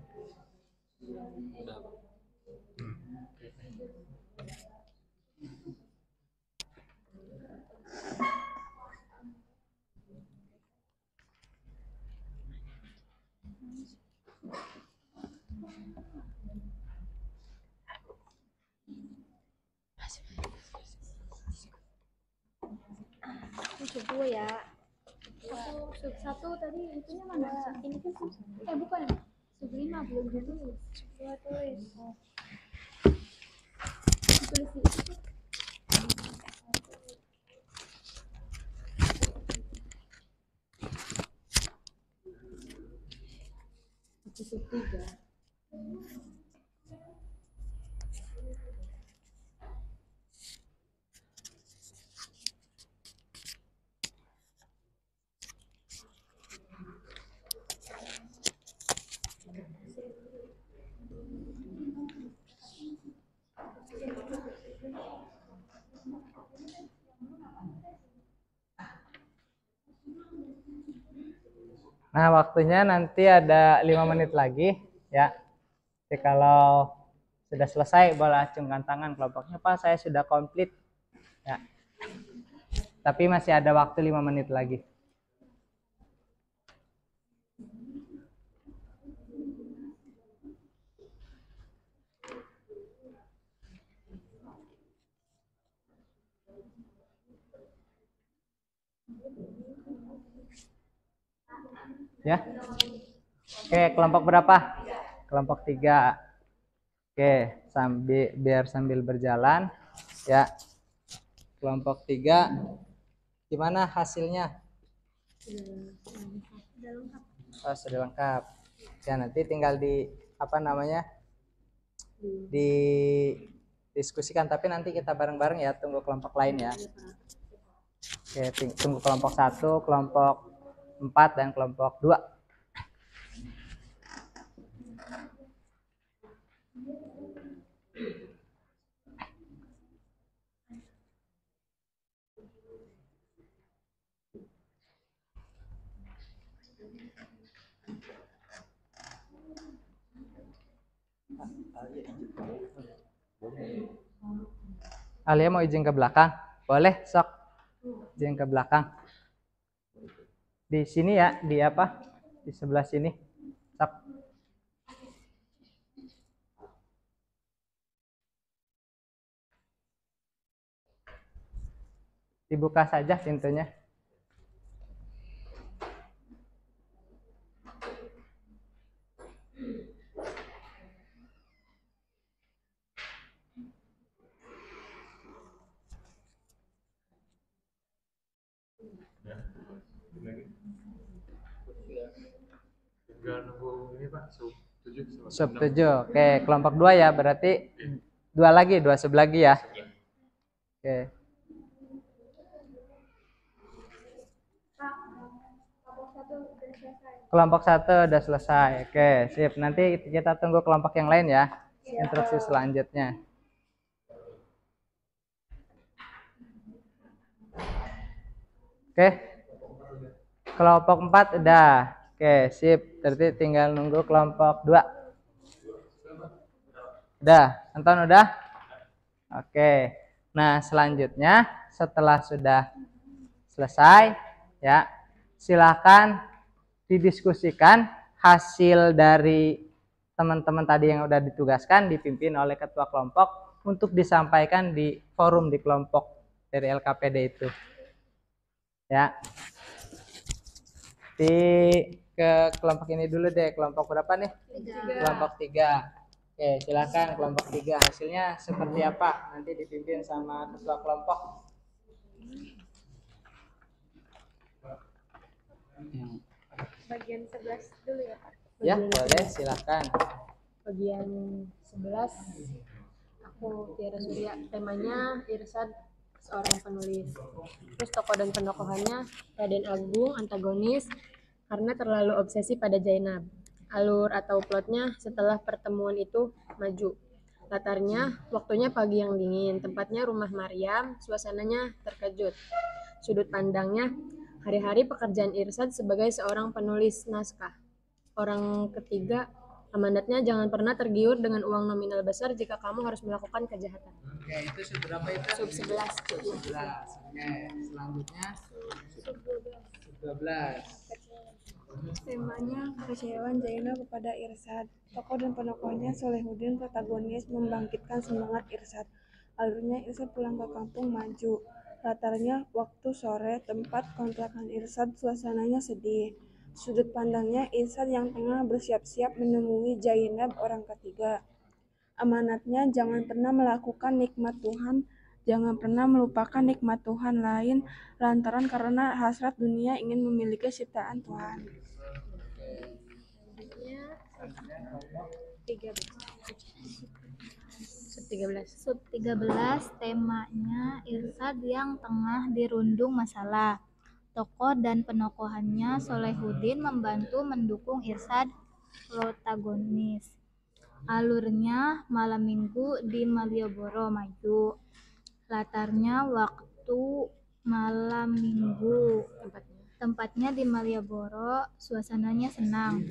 sub 2 ya. Aku sub 1 tadi itunya mana? Ini kan sub bukan. Sub 5 belum ditulis. Sub 2 tulis. Ditulis di situ. Sub 3. Nah, waktunya nanti ada 5 menit lagi ya. Jadi kalau sudah selesai boleh acungkan tangan kelompoknya, Pak, saya sudah komplit ya. Tapi masih ada waktu 5 menit lagi. Ya. Oke, kelompok berapa? Kelompok 3. Oke, biar sambil berjalan ya. Kelompok 3 gimana hasilnya? Oh, sudah lengkap. Ya, nanti tinggal didiskusikan, tapi nanti kita bareng-bareng ya, tunggu kelompok lain ya. Oke, tunggu kelompok 1, kelompok 4 dan kelompok 2. Alia mau izin ke belakang? Boleh, sok. Izin ke belakang. Di sini ya, di sebelah sini. Sok. Dibuka saja pintunya. Tinggal nunggu ini Pak, sub 7. Sub 7. Oke, kelompok 2 ya, berarti 2 sub lagi ya. Oke. Kelompok 1 udah selesai. Oke, sip. Nanti kita tunggu kelompok yang lain ya. Instruksi selanjutnya. Oke. Kelompok 4 udah. Oke, sip. Berarti tinggal nunggu kelompok 2. Udah, Anton udah? Oke. Nah, selanjutnya setelah sudah selesai ya, silakan didiskusikan hasil dari teman-teman tadi yang udah ditugaskan, dipimpin oleh ketua kelompok untuk disampaikan di forum di kelompok dari LKPD itu. Ya. Ke kelompok ini dulu deh, kelompok berapa nih? 3. Kelompok 3. Oke, silakan kelompok 3 hasilnya seperti apa? Nanti dipimpin sama ketua kelompok. Bagian 11 dulu ya, Pak. Ya, boleh, silakan. Bagian 11 aku Tiara Surya, temanya Irsad seorang penulis. Terus tokoh dan penokohannya Raden Agung, antagonis karena terlalu obsesi pada Zainab. Alur atau plotnya setelah pertemuan itu maju. Latarnya waktunya pagi yang dingin, tempatnya rumah Maryam, suasananya terkejut. Sudut pandangnya hari-hari pekerjaan Irsad sebagai seorang penulis naskah. Orang ketiga, amanatnya jangan pernah tergiur dengan uang nominal besar jika kamu harus melakukan kejahatan. Oke, itu sub berapa itu? Sub 11. Sub 11. Oke, selanjutnya sub 12. Temanya kekecewaan Zainab kepada Irsad. Tokoh dan penokohnya Solehuddin, protagonis membangkitkan semangat Irsad. Alurnya Irsad pulang ke kampung maju. Latarnya waktu sore, tempat kontrakan Irsad, suasananya sedih. Sudut pandangnya Irsad yang tengah bersiap-siap menemui Zainab orang ketiga. Amanatnya jangan pernah melakukan nikmat Tuhan, jangan pernah melupakan nikmat Tuhan lain lantaran karena hasrat dunia ingin memiliki ciptaan Tuhan. Sub 13 temanya Irsad yang tengah dirundung masalah. Tokoh dan penokohannya Solehuddin membantu mendukung Irsad protagonis. Alurnya malam minggu di Malioboro maju. Latarnya waktu malam minggu. Tempatnya di Malioboro, suasananya senang.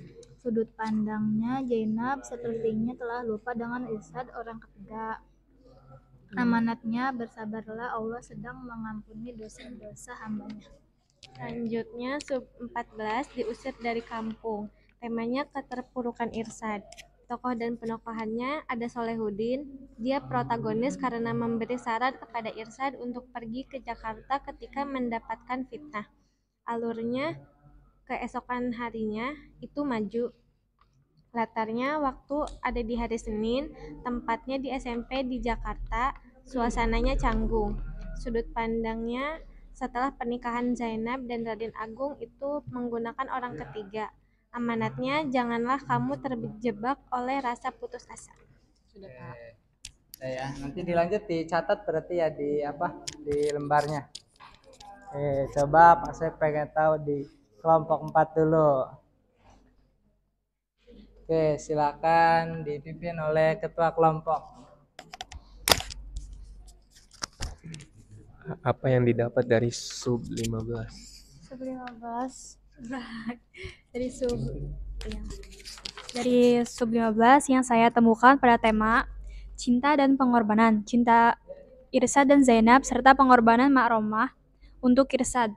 Sudut pandangnya Zainab sepertinya telah lupa dengan Irsad orang ketiga. Amanatnya bersabarlah, Allah sedang mengampuni dosa-dosa hambanya. Selanjutnya sub 14 diusir dari kampung. Temanya keterpurukan Irsad. Tokoh dan penokohannya ada Solehuddin. Dia protagonis karena memberi syarat kepada Irsad untuk pergi ke Jakarta ketika mendapatkan fitnah. Alurnya keesokan harinya itu maju. Latarnya waktu ada di hari Senin, tempatnya di SMP di Jakarta, suasananya canggung. Sudut pandangnya setelah pernikahan Zainab dan Raden Agung itu menggunakan orang ketiga. Amanatnya janganlah kamu terjebak oleh rasa putus asa. Sudah Pak. Ya, nanti dilanjut dicatat berarti ya di lembarnya. Coba Pak saya pengen tahu di kelompok 4 dulu. Silakan dipimpin oleh ketua kelompok. Apa yang didapat dari sub 15? Sub 15 dari sub 15 yang saya temukan pada tema cinta dan pengorbanan, cinta Irsad dan Zainab serta pengorbanan Makromah untuk Irsad.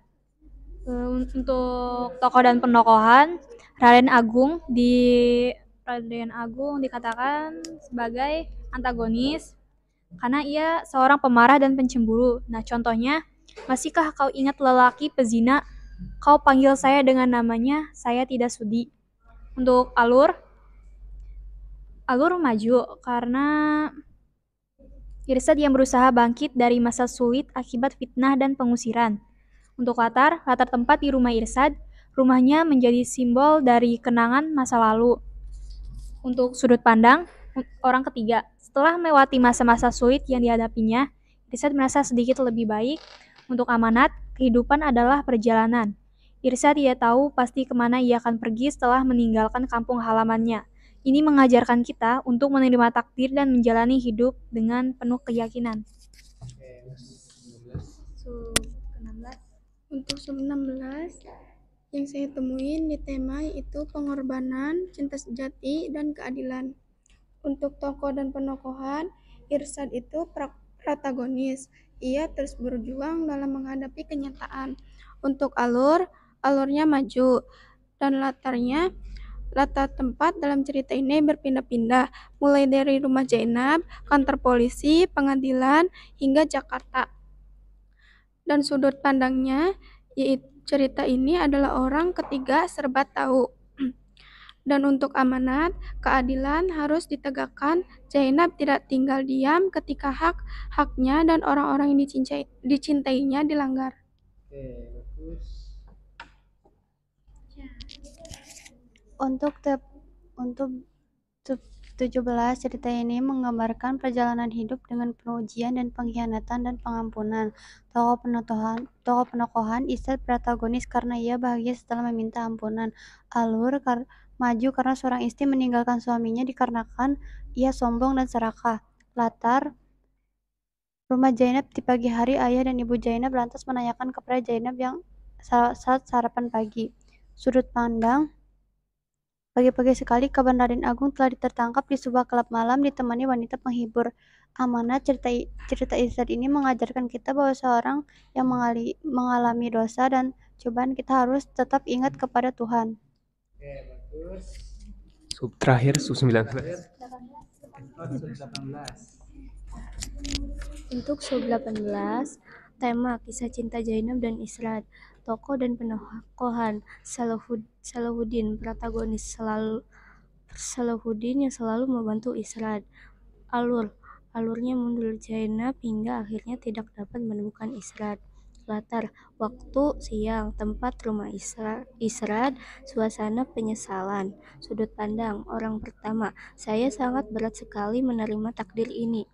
Untuk tokoh dan penokohan Raden Agung dikatakan sebagai antagonis karena ia seorang pemarah dan pencemburu. Nah, contohnya, masihkah kau ingat lelaki pezina? Kau panggil saya dengan namanya, saya tidak sudi. Untuk alur maju karena Irsad yang berusaha bangkit dari masa sulit akibat fitnah dan pengusiran. Untuk latar tempat di rumah Irsad, rumahnya menjadi simbol dari kenangan masa lalu. Untuk sudut pandang orang ketiga, setelah melewati masa-masa sulit yang dihadapinya, Irsad merasa sedikit lebih baik. Untuk amanat, kehidupan adalah perjalanan. Irsad tidak tahu pasti kemana ia akan pergi setelah meninggalkan kampung halamannya. Ini mengajarkan kita untuk menerima takdir dan menjalani hidup dengan penuh keyakinan. Untuk sub 16 yang saya temuin di tema itu pengorbanan, cinta sejati, dan keadilan. Untuk tokoh dan penokohan, Irsad itu protagonis. Ia terus berjuang dalam menghadapi kenyataan. Untuk alurnya maju. Dan latar tempat dalam cerita ini berpindah-pindah. Mulai dari rumah Zainab, kantor polisi, pengadilan, hingga Jakarta. Dan sudut pandangnya, yaitu cerita ini adalah orang ketiga serba tahu. Dan untuk amanat, keadilan harus ditegakkan. Zainab tidak tinggal diam ketika haknya dan orang-orang yang dicintainya dilanggar. Bagus. Untuk 17 cerita ini menggambarkan perjalanan hidup dengan penuh ujian dan pengkhianatan dan pengampunan. Tokoh penokohan Irsad protagonis karena ia bahagia setelah meminta ampunan. Alur maju karena seorang istri meninggalkan suaminya dikarenakan ia sombong dan serakah. Latar rumah Zainab di pagi hari, ayah dan ibu Zainab lantas menanyakan kepada Zainab yang saat sarapan pagi. Sudut pandang, pagi-pagi sekali kabar Raden Agung telah tertangkap di sebuah klub malam ditemani wanita penghibur. Amanat cerita Irsad ini mengajarkan kita bahwa seorang yang mengalami dosa dan cobaan kita harus tetap ingat kepada Tuhan. Sub terakhir sub 19. Untuk sub 18, Tema kisah cinta Zainab dan Israd. Tokoh dan penokohan Salahuddin, protagonis Salahuddin yang selalu membantu Israd. Alurnya mundur Zainab hingga akhirnya tidak dapat menemukan Israd. Latar, waktu siang, tempat rumah Israd, suasana penyesalan. Sudut pandang, orang pertama, saya sangat berat sekali menerima takdir ini.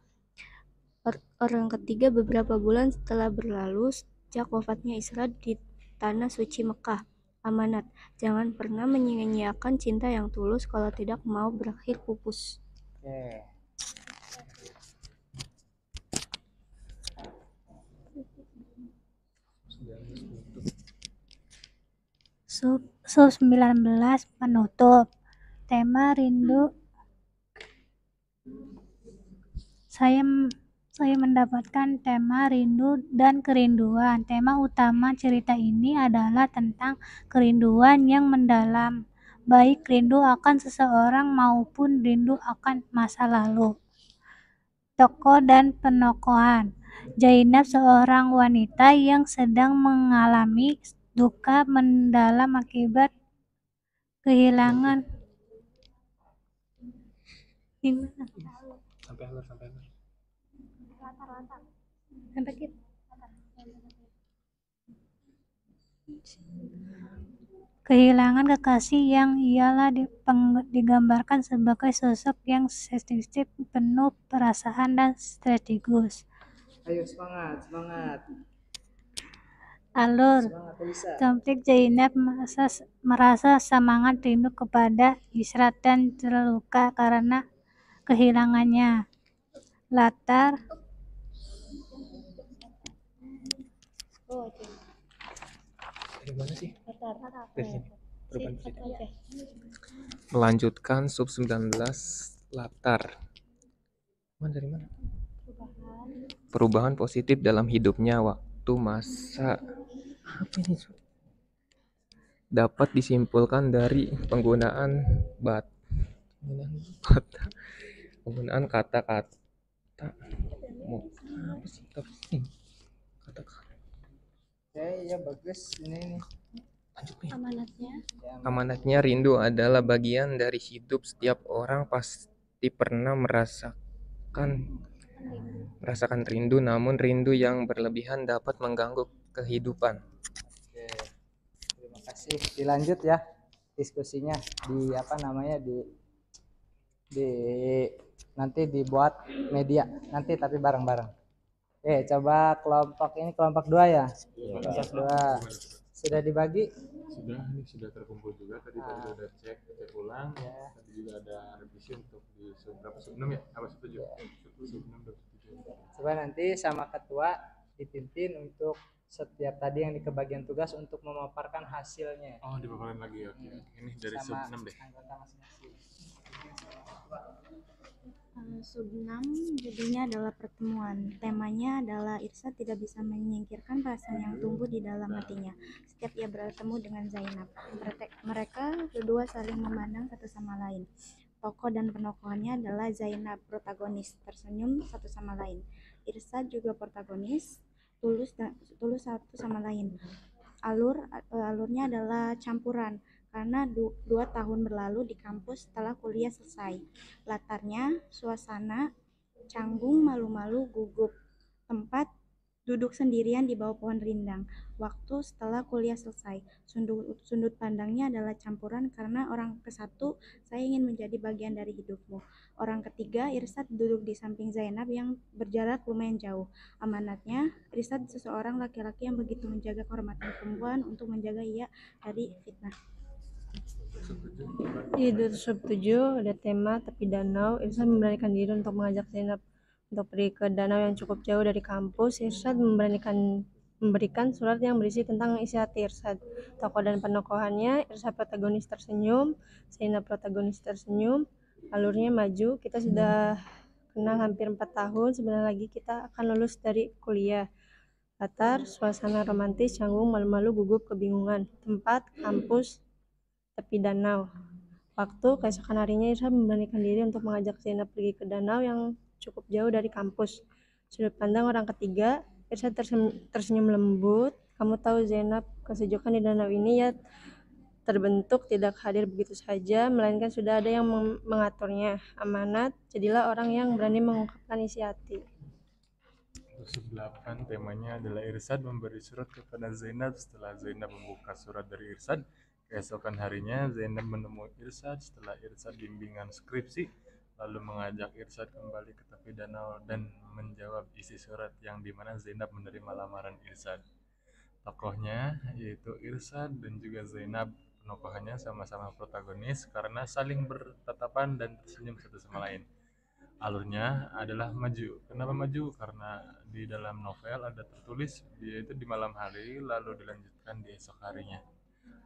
Orang ketiga, beberapa bulan setelah berlalu sejak wafatnya Israd di tanah suci Mekah. Amanat, jangan pernah menyia-nyiakan cinta yang tulus kalau tidak mau berakhir pupus. Oke. Sub 19 penutup. Tema rindu. Saya mendapatkan tema rindu dan kerinduan. Tema utama cerita ini adalah tentang kerinduan yang mendalam, baik rindu akan seseorang maupun rindu akan masa lalu. Tokoh dan penokohan. Zainab, seorang wanita yang sedang mengalami duka mendalam akibat kehilangan kehilangan kekasih yang ialah digambarkan sebagai sosok yang sensitif, penuh perasaan dan strategis. Ayo semangat. Alur, konflik Zainab merasa semangat rindu kepada Israd dan terluka karena kehilangannya. Latar, dari mana sih? Dari sini. Melanjutkan sub 19 latar. Dari mana? Perubahan positif dalam hidupnya waktu masa dapat disimpulkan dari penggunaan kata-kata Ya bagus ini. Amanatnya, rindu adalah bagian dari hidup. Setiap orang pasti pernah merasakan rindu, namun rindu yang berlebihan dapat mengganggu kehidupan. Oke. Terima kasih. Dilanjut ya diskusinya nanti dibuat media nanti tapi bareng-bareng. Oke, coba kelompok 2 ya. Kelompok 2 sudah dibagi? Sudah terkumpul juga. Tadi udah cek ulang. Ya. Tadi juga ada revisi untuk di berapa sub 6 ya? Apa sub 7? Sub 6. Coba nanti sama ketua dipimpin untuk setiap tadi yang di kebagian tugas untuk memaparkan hasilnya. Oh, dipaparkan lagi ya. Oke. Ini dari sub 6 deh. Sub 6 judulnya adalah pertemuan. Temanya adalah Irsad tidak bisa menyingkirkan perasaan yang tumbuh di dalam hatinya setiap ia bertemu dengan Zainab. Mereka berdua saling memandang satu sama lain. Tokoh dan penokohannya adalah Zainab, protagonis, tersenyum satu sama lain. Irsad juga protagonis, tulus satu sama lain. Alurnya adalah campuran karena 2 tahun berlalu di kampus setelah kuliah selesai. Latarnya suasana canggung, malu-malu, gugup. Tempat duduk sendirian di bawah pohon rindang. Waktu setelah kuliah selesai. Sudut pandangnya adalah campuran karena orang ke-1, saya ingin menjadi bagian dari hidupmu. Orang ketiga, Irsad duduk di samping Zainab yang berjarak lumayan jauh. Amanatnya, Irsad seseorang laki-laki yang begitu menjaga kehormatan perempuan untuk menjaga ia dari fitnah. Di sub 7 ada tema tepi danau. Irsad memberanikan diri untuk mengajak Zainab untuk pergi ke danau yang cukup jauh dari kampus. Irsad memberikan surat yang berisi tentang isi hati Irsad. Tokoh dan penokohannya, Irsad protagonis tersenyum, Zainab protagonis tersenyum. Alurnya maju, kita sudah kenal hampir 4 tahun, sebentar lagi kita akan lulus dari kuliah. Latar, suasana romantis, canggung, malu-malu, gugup, kebingungan. Tempat, kampus, tepi danau. Waktu, keesokan harinya Irsad memberanikan diri untuk mengajak Zainab pergi ke danau yang cukup jauh dari kampus. Sudut pandang orang ketiga, Irsyad tersenyum lembut. Kamu tahu Zainab, kesejukan di danau ini ya terbentuk tidak hadir begitu saja, melainkan sudah ada yang mengaturnya. Amanat, jadilah orang yang berani mengungkapkan isi hati. Untuk 8 temanya adalah Irsyad memberi surat kepada Zainab. Setelah Zainab membuka surat dari Irsyad, keesokan harinya Zainab menemui Irsyad setelah Irsyad bimbingan skripsi, lalu mengajak Irsyad kembali ke tepi danau dan menjawab isi surat yang dimana Zainab menerima lamaran Irsyad. Tokohnya yaitu Irsyad dan juga Zainab. Penokohannya sama-sama protagonis karena saling bertatapan dan tersenyum satu sama lain. Alurnya adalah maju. Kenapa maju? Karena di dalam novel ada tertulis dia itu di malam hari lalu dilanjutkan di esok harinya.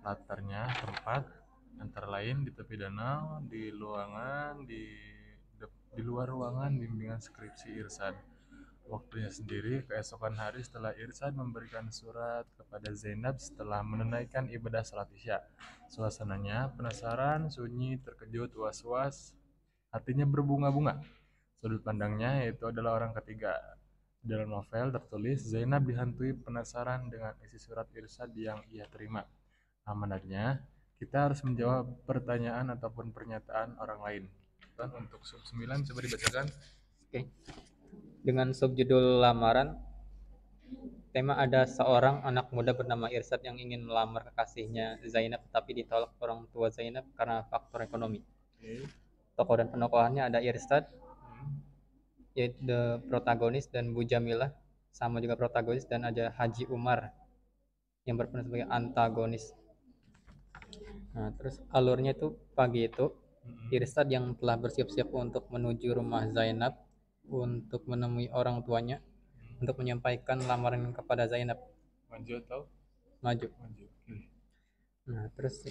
Latarnya tempat antara lain di tepi danau, di luar ruangan bimbingan skripsi Irsyad. Waktunya sendiri keesokan hari setelah Irsyad memberikan surat kepada Zainab setelah menunaikan ibadah salat Isya. Suasananya penasaran, sunyi, terkejut, was-was, hatinya berbunga-bunga. Sudut pandangnya yaitu adalah orang ketiga. Dalam novel tertulis Zainab dihantui penasaran dengan isi surat Irsyad yang ia terima. Amanatnya, kita harus menjawab pertanyaan ataupun pernyataan orang lain. Dan untuk sub 9 coba dibacakan. Oke. Dengan subjudul lamaran, tema ada seorang anak muda bernama Irsyad yang ingin melamar kekasihnya Zainab tetapi ditolak orang tua Zainab karena faktor ekonomi. Tokoh dan penokohannya ada Irsyad, yaitu the protagonis, dan Bu Jamilah sama juga protagonis, dan ada Haji Umar yang berperan sebagai antagonis. Nah, terus alurnya itu pagi itu Irsyad yang telah bersiap-siap untuk menuju rumah Zainab untuk menemui orang tuanya untuk menyampaikan lamaran kepada Zainab. Maju atau? Maju. Nah, terus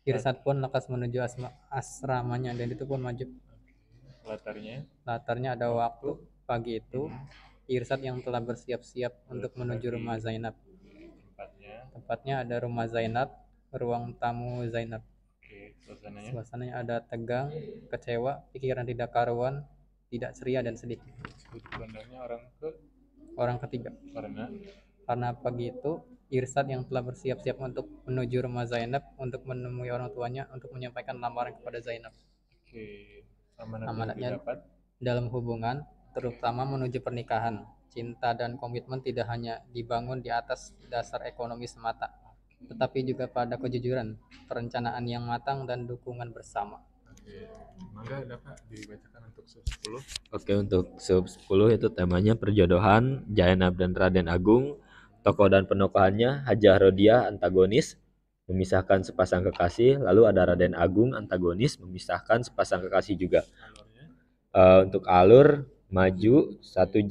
Irsyad pun lekas menuju asramanya dan itu pun maju. Latarnya ada waktu pagi itu Irsyad yang telah bersiap-siap untuk menuju rumah Zainab. Tempatnya ada rumah Zainab, ruang tamu Zainab. Suasananya ada tegang, kecewa, pikiran tidak karuan, tidak ceria dan sedih. Pandangnya orang ketiga. Karena pagi itu Irsyad yang telah bersiap-siap untuk menuju rumah Zainab untuk menemui orang tuanya untuk menyampaikan lamaran kepada Zainab. Amanatnya dalam hubungan, terutama menuju pernikahan, cinta dan komitmen tidak hanya dibangun di atas dasar ekonomi semata, tetapi juga pada kejujuran, perencanaan yang matang dan dukungan bersama. Mangga dapat dibacakan untuk sub 10. Oke, untuk sub 10 itu temanya perjodohan, Zainab dan Raden Agung. Tokoh dan penokohannya Hajah Rodiah antagonis, memisahkan sepasang kekasih, lalu ada Raden Agung antagonis, memisahkan sepasang kekasih juga. Untuk alur maju 1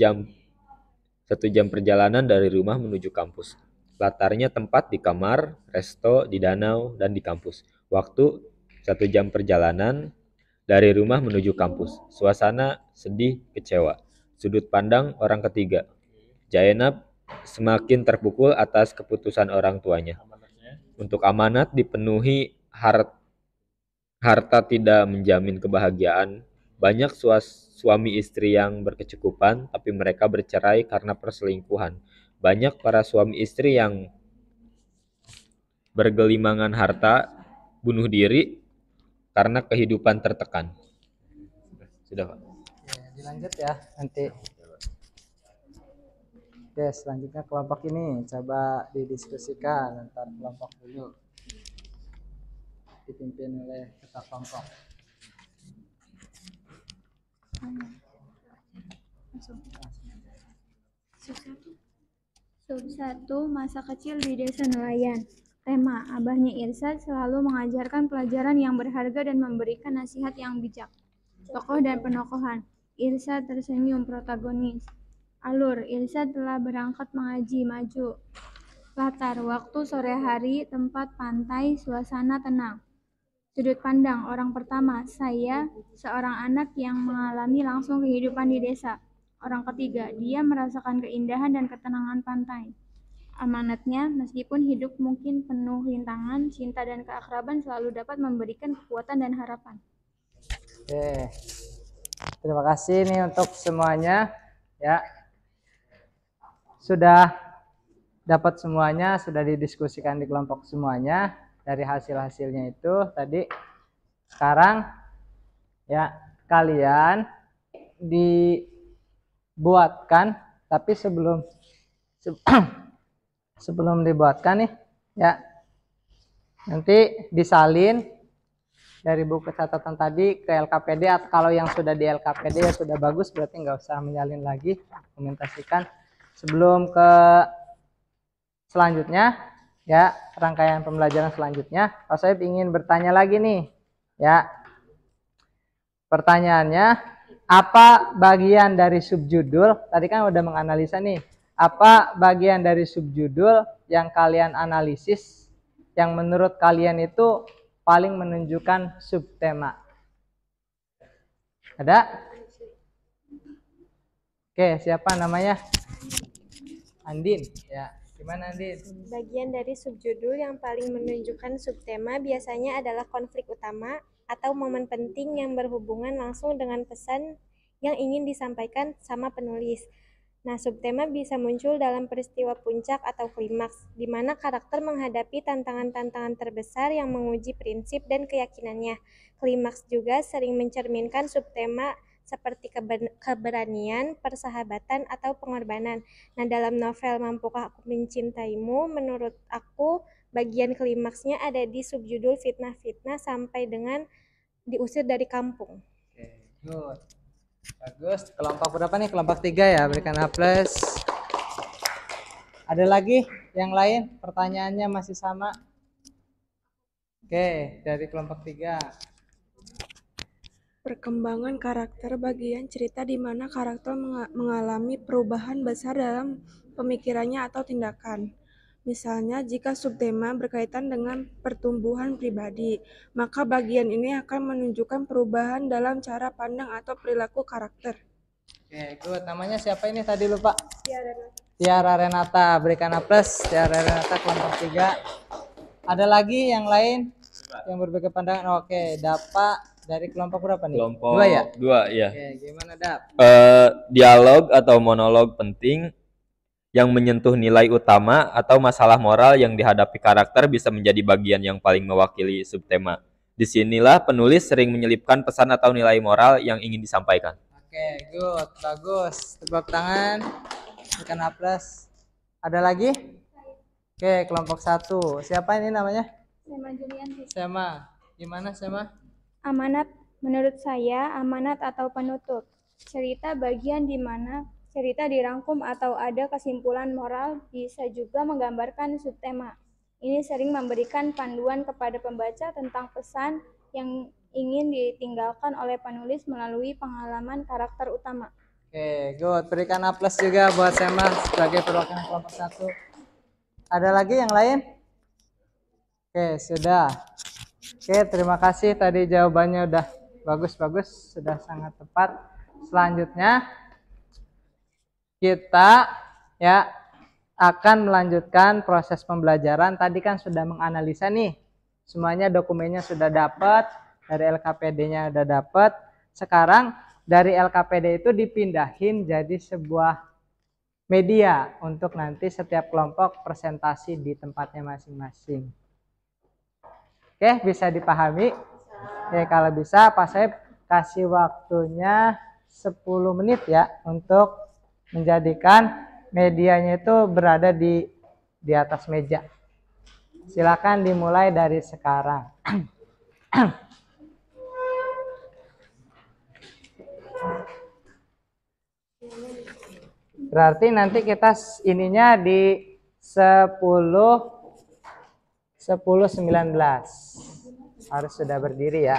jam perjalanan dari rumah menuju kampus. Latarnya tempat di kamar, resto, di danau, dan di kampus. Waktu 1 jam perjalanan dari rumah menuju kampus. Suasana sedih, kecewa. Sudut pandang orang ketiga. Zainab semakin terpukul atas keputusan orang tuanya. Untuk amanat dipenuhi harta tidak menjamin kebahagiaan. Banyak suami istri yang berkecukupan, tapi mereka bercerai karena perselingkuhan. Banyak para suami istri yang bergelimangan harta, bunuh diri karena kehidupan tertekan. Sudah, Pak. Dilanjut ya nanti. Oke, selanjutnya kelompok ini coba didiskusikan antar kelompok dulu. Dipimpin oleh ketua kelompok. Sub 1, masa kecil di desa nelayan. Tema, abahnya Irsyad selalu mengajarkan pelajaran yang berharga dan memberikan nasihat yang bijak. Tokoh dan penokohan, Irsyad tersenyum protagonis. Alur, Irsyad telah berangkat mengaji, maju. Latar, waktu sore hari, tempat pantai, suasana tenang. Sudut pandang orang pertama, saya seorang anak yang mengalami langsung kehidupan di desa. Orang ketiga, dia merasakan keindahan dan ketenangan pantai. Amanatnya, meskipun hidup mungkin penuh rintangan, cinta dan keakraban selalu dapat memberikan kekuatan dan harapan. Oke, terima kasih nih untuk semuanya ya. sudah dapat semuanya, sudah didiskusikan di kelompok semuanya dari hasil-hasilnya itu tadi. Sekarang ya kalian dibuatkan, tapi sebelum dibuatkan nih ya, nanti disalin dari buku catatan tadi ke LKPD, atau kalau yang sudah di LKPD ya sudah bagus, berarti nggak usah menyalin lagi, dokumentasikan. Sebelum ke selanjutnya ya, rangkaian pembelajaran selanjutnya, Pak Soeb ingin bertanya lagi nih ya. Pertanyaannya, apa bagian dari subjudul, tadi kan udah menganalisa nih, apa bagian dari subjudul yang kalian analisis yang menurut kalian itu paling menunjukkan subtema? Ada? Oke, siapa namanya? Andin ya. Gimana Andin? Bagian dari subjudul yang paling menunjukkan subtema biasanya adalah konflik utama atau momen penting yang berhubungan langsung dengan pesan yang ingin disampaikan sama penulis. Nah, subtema bisa muncul dalam peristiwa puncak atau klimaks, di mana karakter menghadapi tantangan-tantangan terbesar yang menguji prinsip dan keyakinannya. Klimaks juga sering mencerminkan subtema seperti keberanian, persahabatan, atau pengorbanan. Nah, dalam novel Mampukah Aku Mencintaimu, menurut aku bagian klimaksnya ada di subjudul fitnah-fitnah sampai dengan diusir dari kampung. Oke, good. Bagus. Kelompok berapa nih? Kelompok 3 ya, berikan A+. Ada lagi yang lain? Pertanyaannya masih sama? Oke, dari kelompok 3. Perkembangan karakter bagian cerita di mana karakter mengalami perubahan besar dalam pemikirannya atau tindakan. Misalnya, jika subtema berkaitan dengan pertumbuhan pribadi, maka bagian ini akan menunjukkan perubahan dalam cara pandang atau perilaku karakter. Oke, good. Namanya siapa ini tadi lupa? Tiara. Tiara Renata, berikan A+. Tiara Renata, kelompok 3. Ada lagi yang lain yang berbeda pandangan? Oke, Dapa dari kelompok berapa nih? Kelompok 2 ya? 2 ya. Oke, gimana Dap? Dialog atau monolog penting yang menyentuh nilai utama atau masalah moral yang dihadapi karakter bisa menjadi bagian yang paling mewakili subtema. Disinilah penulis sering menyelipkan pesan atau nilai moral yang ingin disampaikan. Oke, good. Bagus. Tepuk tangan. Berikan A+. Ada lagi? Oke, kelompok 1. Siapa ini namanya? Sema Julianti. Sema. Gimana Sema? Amanat, menurut saya, amanat atau penutup. Cerita bagian di mana cerita dirangkum atau ada kesimpulan moral bisa juga menggambarkan subtema. Ini sering memberikan panduan kepada pembaca tentang pesan yang ingin ditinggalkan oleh penulis melalui pengalaman karakter utama. Oke, good. Berikan A+ juga buat Sema sebagai perwakilan kelompok 1. Ada lagi yang lain? Oke, sudah. Oke, terima kasih. Tadi jawabannya udah bagus-bagus, sudah sangat tepat. Selanjutnya kita ya akan melanjutkan proses pembelajaran. Tadi kan sudah menganalisa nih. Semuanya dokumennya sudah dapat, dari LKPD-nya sudah dapat. Sekarang dari LKPD itu dipindahin jadi sebuah media untuk nanti setiap kelompok presentasi di tempatnya masing-masing. Oke, bisa dipahami? Oke, kalau bisa Pak Soeb kasih waktunya 10 menit ya untuk menjadikan medianya itu berada di atas meja. Silakan dimulai dari sekarang. Berarti nanti kita ininya di 10:19. Harus sudah berdiri ya.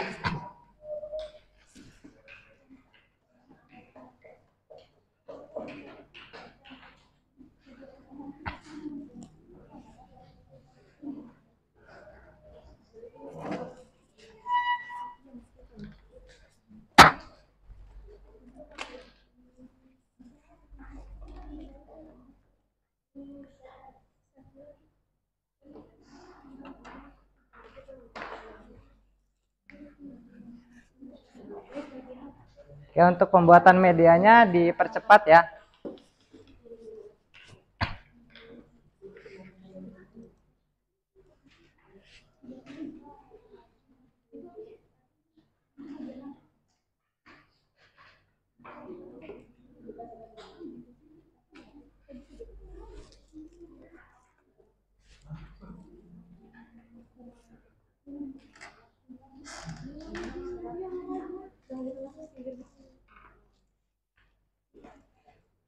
Ya, untuk pembuatan medianya dipercepat ya.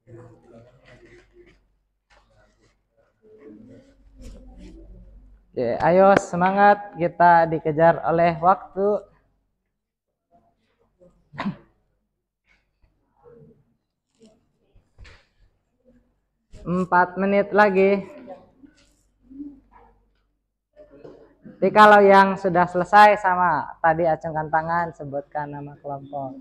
Oke, ayo semangat, kita dikejar oleh waktu. 4 menit lagi. Jadi kalau yang sudah selesai sama tadi acungkan tangan, sebutkan nama kelompok.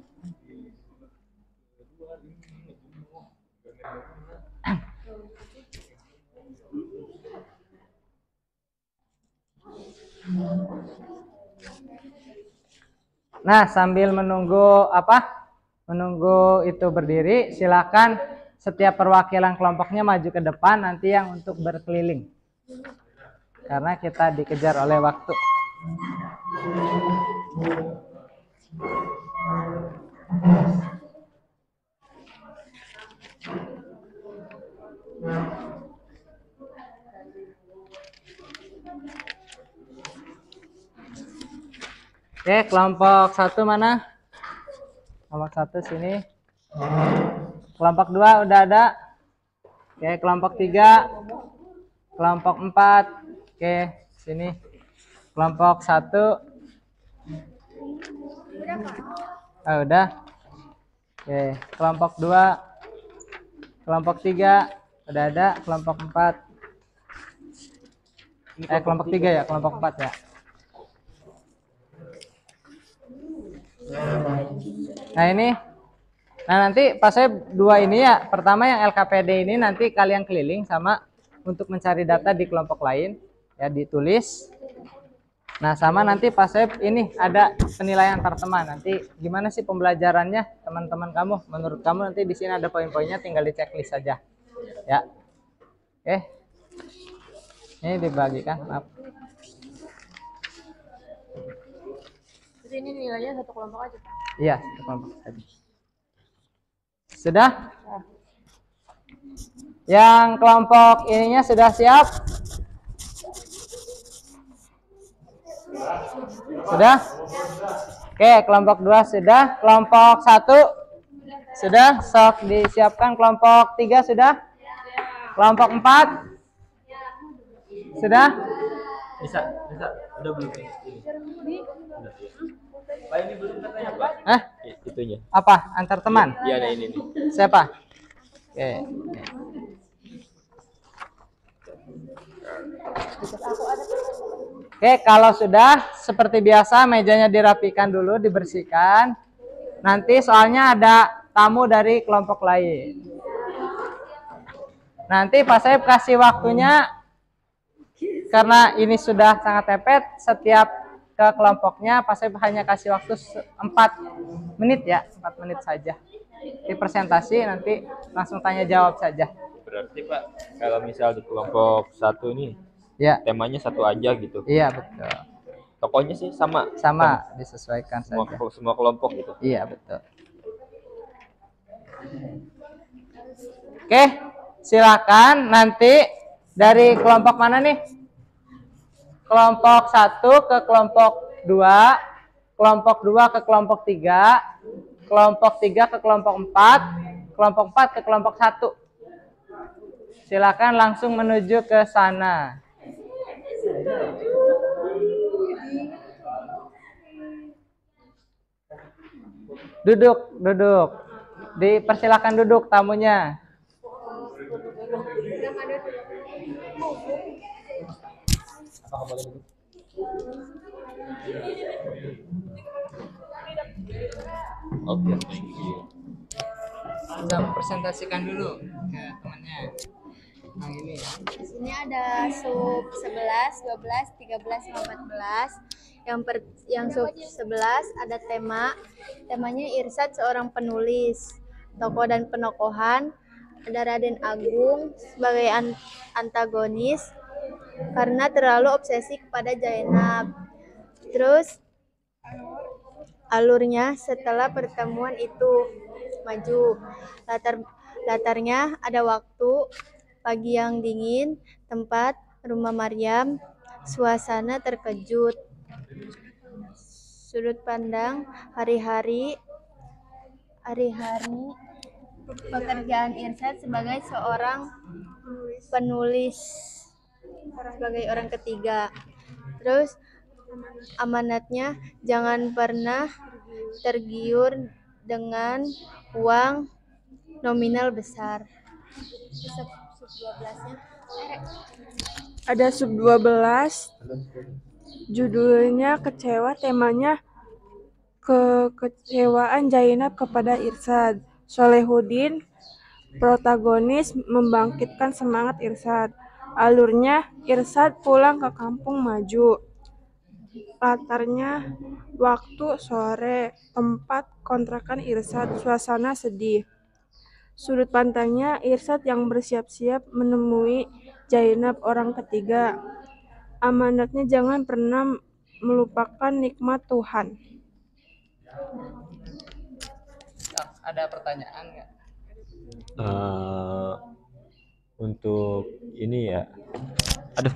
Nah, sambil menunggu menunggu itu berdiri, silakan setiap perwakilan kelompoknya maju ke depan nanti yang untuk berkeliling. Karena kita dikejar oleh waktu. Oke, kelompok 1 mana? Kelompok 1 sini. Kelompok 2 udah ada. Oke, kelompok 3. Kelompok 4. Oke, sini. Kelompok 1. Udah. Oke, kelompok 2. Kelompok 3 udah ada. Kelompok 4. Kelompok 3 ya, kelompok 4 ya. Nah ini, nanti pas saya 2 ini ya, pertama yang LKPD ini nanti kalian keliling sama untuk mencari data di kelompok lain ya, ditulis. Nah sama nanti pas saya ini ada penilaian antar teman, nanti gimana sih pembelajarannya teman-teman kamu, menurut kamu nanti di sini ada poin-poinnya, tinggal di checklist saja ya. Oke, ini dibagikan, maaf. Ini nilainya satu kelompok aja. Iya, satu kelompok tadi. Sudah? Yang kelompok ininya sudah siap? Sudah? Oke, kelompok 2 sudah. Kelompok 1 sudah. Sok disiapkan. Kelompok 3 sudah? Kelompok 4 sudah? Bisa. Udah belum? Pak, ini belum katanya, Pak. Itunya. Apa? Antar teman? Iya, ada ini nih. Siapa? Oke. Oke, kalau sudah seperti biasa mejanya dirapikan dulu, dibersihkan. Nanti soalnya ada tamu dari kelompok lain. Nanti Pak Saib kasih waktunya, karena ini sudah sangat tepet, setiap ke kelompoknya Pak Saib hanya kasih waktu 4 menit ya, 4 menit saja. Di presentasi nanti langsung tanya jawab saja. Berarti Pak, kalau misal di kelompok 1 ini ya temanya 1 aja gitu. Iya, betul. Tokohnya sih sama, disesuaikan semua, saja. Semua kelompok gitu. Iya, betul. Oke, silakan nanti dari kelompok mana nih? Kelompok 1 ke kelompok 2, kelompok 2 ke kelompok 3, kelompok 3 ke kelompok 4, kelompok 4 ke kelompok 1. Silakan langsung menuju ke sana. Duduk. Dipersilakan duduk tamunya. Oke, thank you. Bisa presentasikan dulu ke temannya. Nah, ini. Di sini ada sub 11, 12, 13, 14. Yang sub 11 ada temanya Irsad seorang penulis. Tokoh dan penokohan ada Raden Agung sebagai antagonis karena terlalu obsesi kepada Zainab. Terus alurnya setelah pertemuan itu maju. Latarnya ada waktu pagi yang dingin, tempat rumah Maryam, suasana terkejut. Sudut pandang hari-hari Pekerjaan Irsyad sebagai seorang penulis, sebagai orang ketiga. Terus amanatnya jangan pernah tergiur dengan uang nominal besar. Sub 12-nya. Ada sub 12, judulnya kecewa, temanya kekecewaan Zainab kepada Irsyad. Solehudin, protagonis, membangkitkan semangat Irsyad. Alurnya, Irsyad pulang ke kampung maju. Latarnya, waktu sore, tempat kontrakan Irsyad, suasana sedih. Sudut pandangnya, Irsyad yang bersiap-siap menemui Zainab orang ketiga. Amanatnya jangan pernah melupakan nikmat Tuhan. Ada pertanyaan nggak? Untuk ini ya, aduh,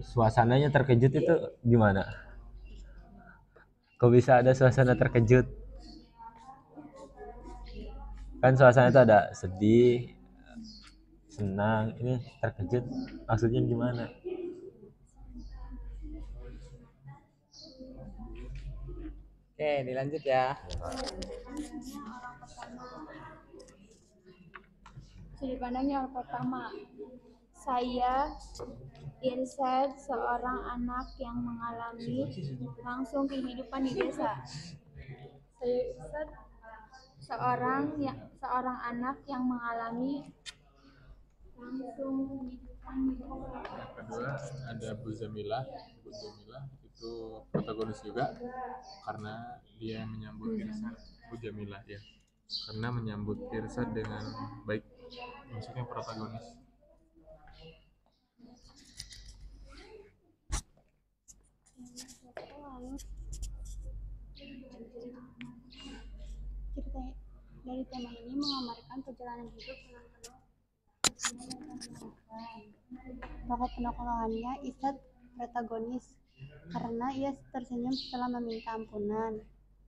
suasananya terkejut itu gimana? Kok bisa ada suasana terkejut? Kan suasana itu ada sedih, senang, ini terkejut maksudnya gimana? Oke, dilanjut ya. Sudut pandang yang pertama, saya Irsyad, seorang anak yang mengalami langsung kehidupan di desa. Saya Irsyad, seorang anak yang mengalami langsung kehidupan di desa. Yang kedua ada Bu Jamilah itu protagonis juga karena dia menyambut Irsyad. Bu Jamilah ya, karena menyambut Irsyad dengan baik, maksudnya protagonis. Cerita dari tema ini menggambarkan perjalanan hidup dengan penuh tokoh penokohannya Irsyad protagonis karena ia tersenyum setelah meminta ampunan.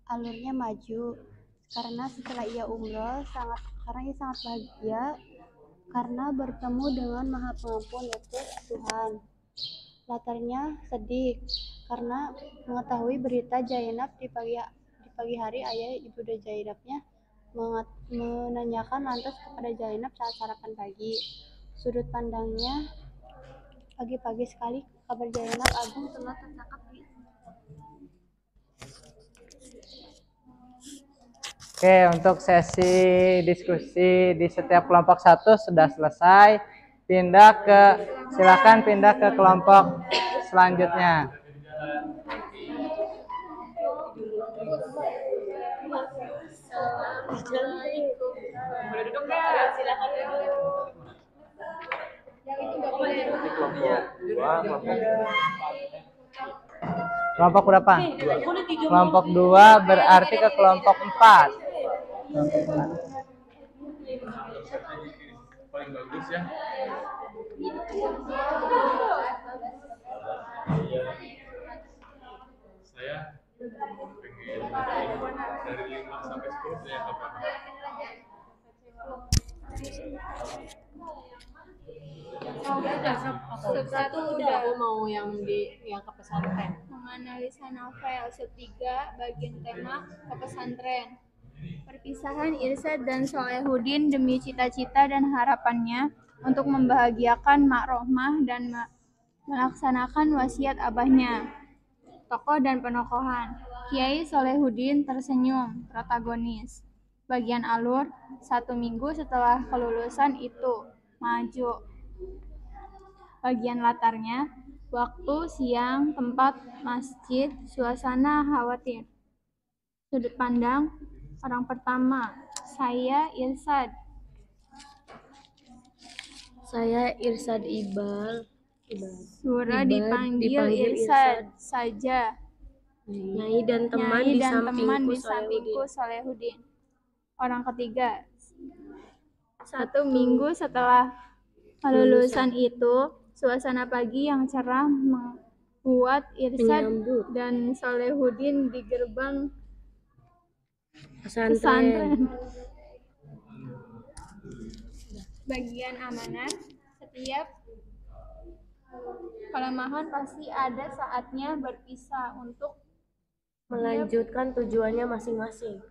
Alurnya maju karena setelah ia umroh karena ia sangat bahagia karena bertemu dengan Maha Pengampun yaitu Tuhan. Latarnya sedih karena mengetahui berita Zainab di pagi hari ayah ibunda Zainabnya menanyakan lantas kepada Zainab saat sarapan pagi. Sudut pandangnya, pagi-pagi sekali kabar Zainab Agung telah tertangkap di. Oke, untuk sesi diskusi di setiap kelompok 1 sudah selesai. Silakan pindah ke kelompok selanjutnya. Boleh duduk nggak? Silakan duduk. Kelompok berapa? Kelompok 2 berarti ke kelompok 4. Paling bagus ya. Saya pengen dari 5 sampai 10 saya apa? Sub 1 udah, aku mau yang ke pesantren. Menganalisa novel. Sub 3 bagian tema ke pesantren. Perpisahan Irsyad dan Solehudin demi cita-cita dan harapannya untuk membahagiakan Mak Rohmah dan melaksanakan wasiat abahnya. Tokoh dan penokohan. Kiai Solehudin tersenyum, protagonis. Bagian alur, 1 minggu setelah kelulusan itu, maju. Bagian latarnya, waktu siang, tempat masjid, suasana khawatir. Sudut pandang, orang pertama, saya Irsyad. Saya Irsyad Ibal. Surah dipanggil Irsyad saja. Nyai dan teman di sampingku Solehudin. Orang ketiga, 1 minggu setelah kelulusan itu, suasana pagi yang cerah membuat Irsyad dan Solehudin di gerbang Pesantren. Bagian amanat, setiap kelemahan pasti ada saatnya berpisah untuk melanjutkan tujuannya masing-masing.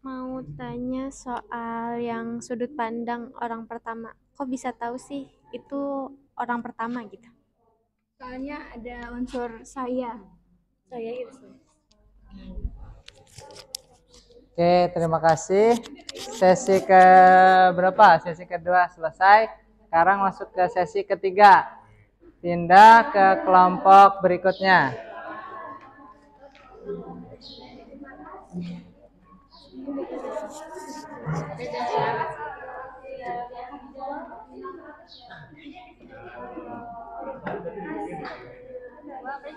Mau tanya soal yang sudut pandang orang pertama. Kok bisa tahu sih itu orang pertama gitu? Soalnya ada unsur saya. Saya Irsa. Oke, terima kasih. Sesi ke berapa? Sesi kedua selesai. Sekarang masuk ke sesi ketiga. Pindah ke kelompok berikutnya.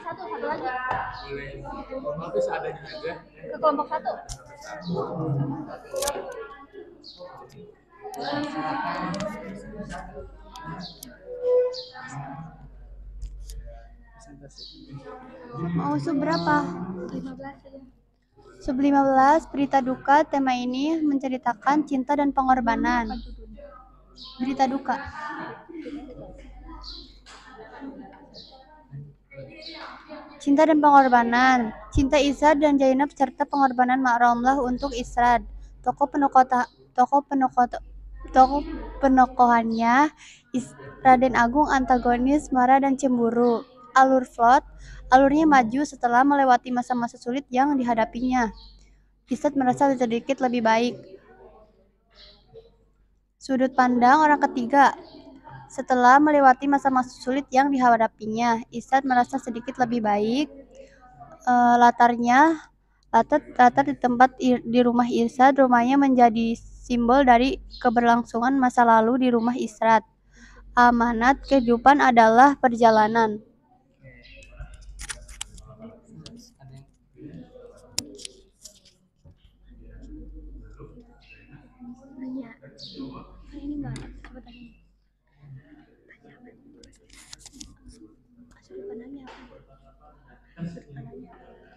Satu lagi. Tapi seadanya aja. Ke kelompok 1. Mau sub berapa? 15 aja. Sub 15, berita duka. Tema ini menceritakan cinta dan pengorbanan. Berita duka. Cinta dan pengorbanan. Cinta Irsad dan Zainab serta pengorbanan Ma'romlah untuk Irsad. Tokoh penokohannya Raden Agung antagonis, marah dan cemburu. Alur plot, alurnya maju setelah melewati masa-masa sulit yang dihadapinya. Irsad merasa sedikit lebih baik. Sudut pandang orang ketiga. Setelah melewati masa-masa sulit yang dihadapinya, Irsad merasa sedikit lebih baik. Latar di tempat di rumah Irsad, rumahnya menjadi simbol dari keberlangsungan masa lalu di rumah Irsad. Amanat kehidupan adalah perjalanan.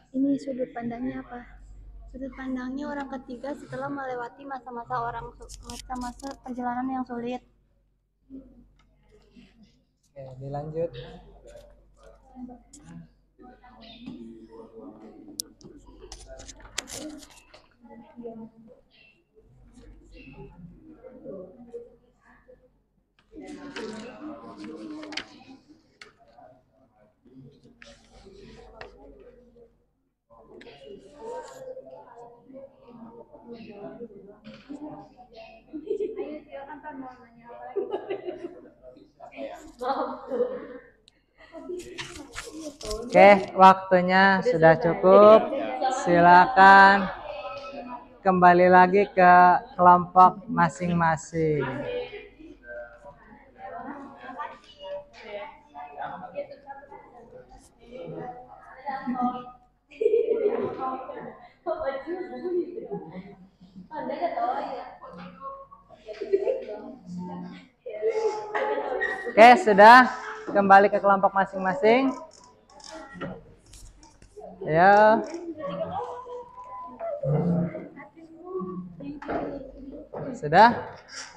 Ini sudut pandangnya apa? Sudut pandangnya orang ketiga setelah melewati masa-masa perjalanan yang sulit. Oke, dilanjut. Oke, waktunya sudah cukup. Silakan kembali lagi ke kelompok masing-masing. Oke, sudah kembali ke kelompok masing-masing. Ya. Sudah?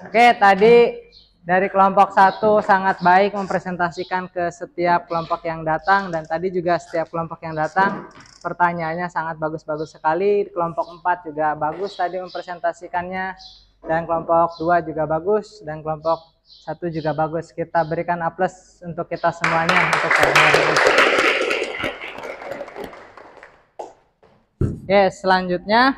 Oke, tadi dari kelompok 1 sangat baik mempresentasikan ke setiap kelompok yang datang, dan tadi juga setiap kelompok yang datang pertanyaannya sangat bagus-bagus sekali. Kelompok 4 juga bagus tadi mempresentasikannya, dan kelompok 2 juga bagus, dan kelompok 1 juga bagus. Kita berikan aplaus untuk kita semuanya untuk hari ini. Yes, selanjutnya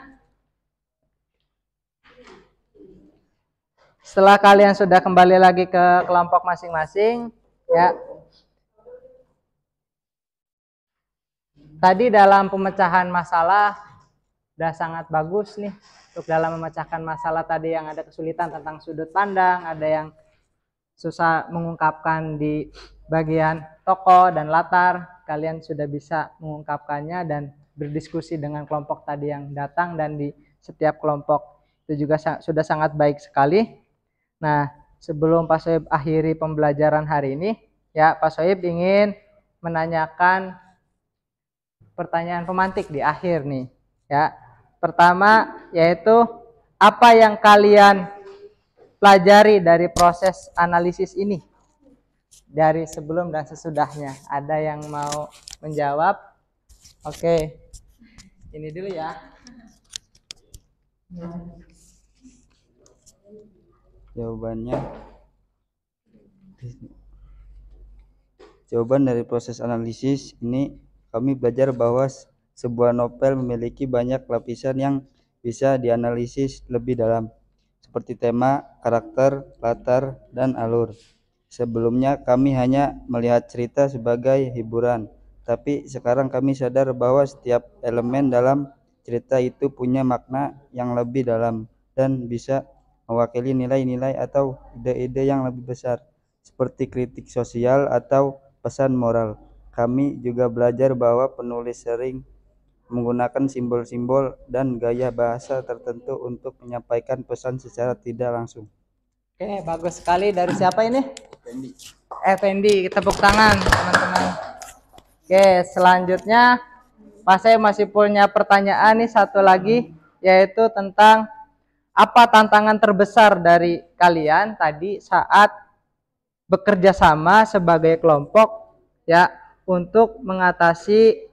setelah kalian sudah kembali lagi ke kelompok masing-masing, ya. Tadi dalam pemecahan masalah udah sangat bagus nih untuk dalam memecahkan masalah tadi yang ada kesulitan tentang sudut pandang, ada yang susah mengungkapkan di bagian tokoh dan latar. Kalian sudah bisa mengungkapkannya dan berdiskusi dengan kelompok tadi yang datang, dan di setiap kelompok itu juga sudah sangat baik sekali. Nah, sebelum Pak Sohib akhiri pembelajaran hari ini, ya Pak Sohib ingin menanyakan pertanyaan pemantik di akhir nih ya. Pertama yaitu apa yang kalian pelajari dari proses analisis ini dari sebelum dan sesudahnya. Ada yang mau menjawab? Oke. Ini dulu ya. Jawaban dari proses analisis ini kami belajar bahwa sebuah novel memiliki banyak lapisan yang bisa dianalisis lebih dalam, seperti tema, karakter, latar, dan alur. Sebelumnya kami hanya melihat cerita sebagai hiburan, tapi sekarang kami sadar bahwa setiap elemen dalam cerita itu punya makna yang lebih dalam dan bisa mewakili nilai-nilai atau ide-ide yang lebih besar, seperti kritik sosial atau pesan moral. Kami juga belajar bahwa penulis sering menggunakan simbol-simbol dan gaya bahasa tertentu untuk menyampaikan pesan secara tidak langsung. Oke, bagus sekali. Dari siapa ini? Effendi. Tepuk tangan teman-teman. Oke, selanjutnya Pak saya masih punya pertanyaan nih satu lagi, yaitu tentang apa tantangan terbesar dari kalian tadi saat bekerja sama sebagai kelompok ya untuk mengatasi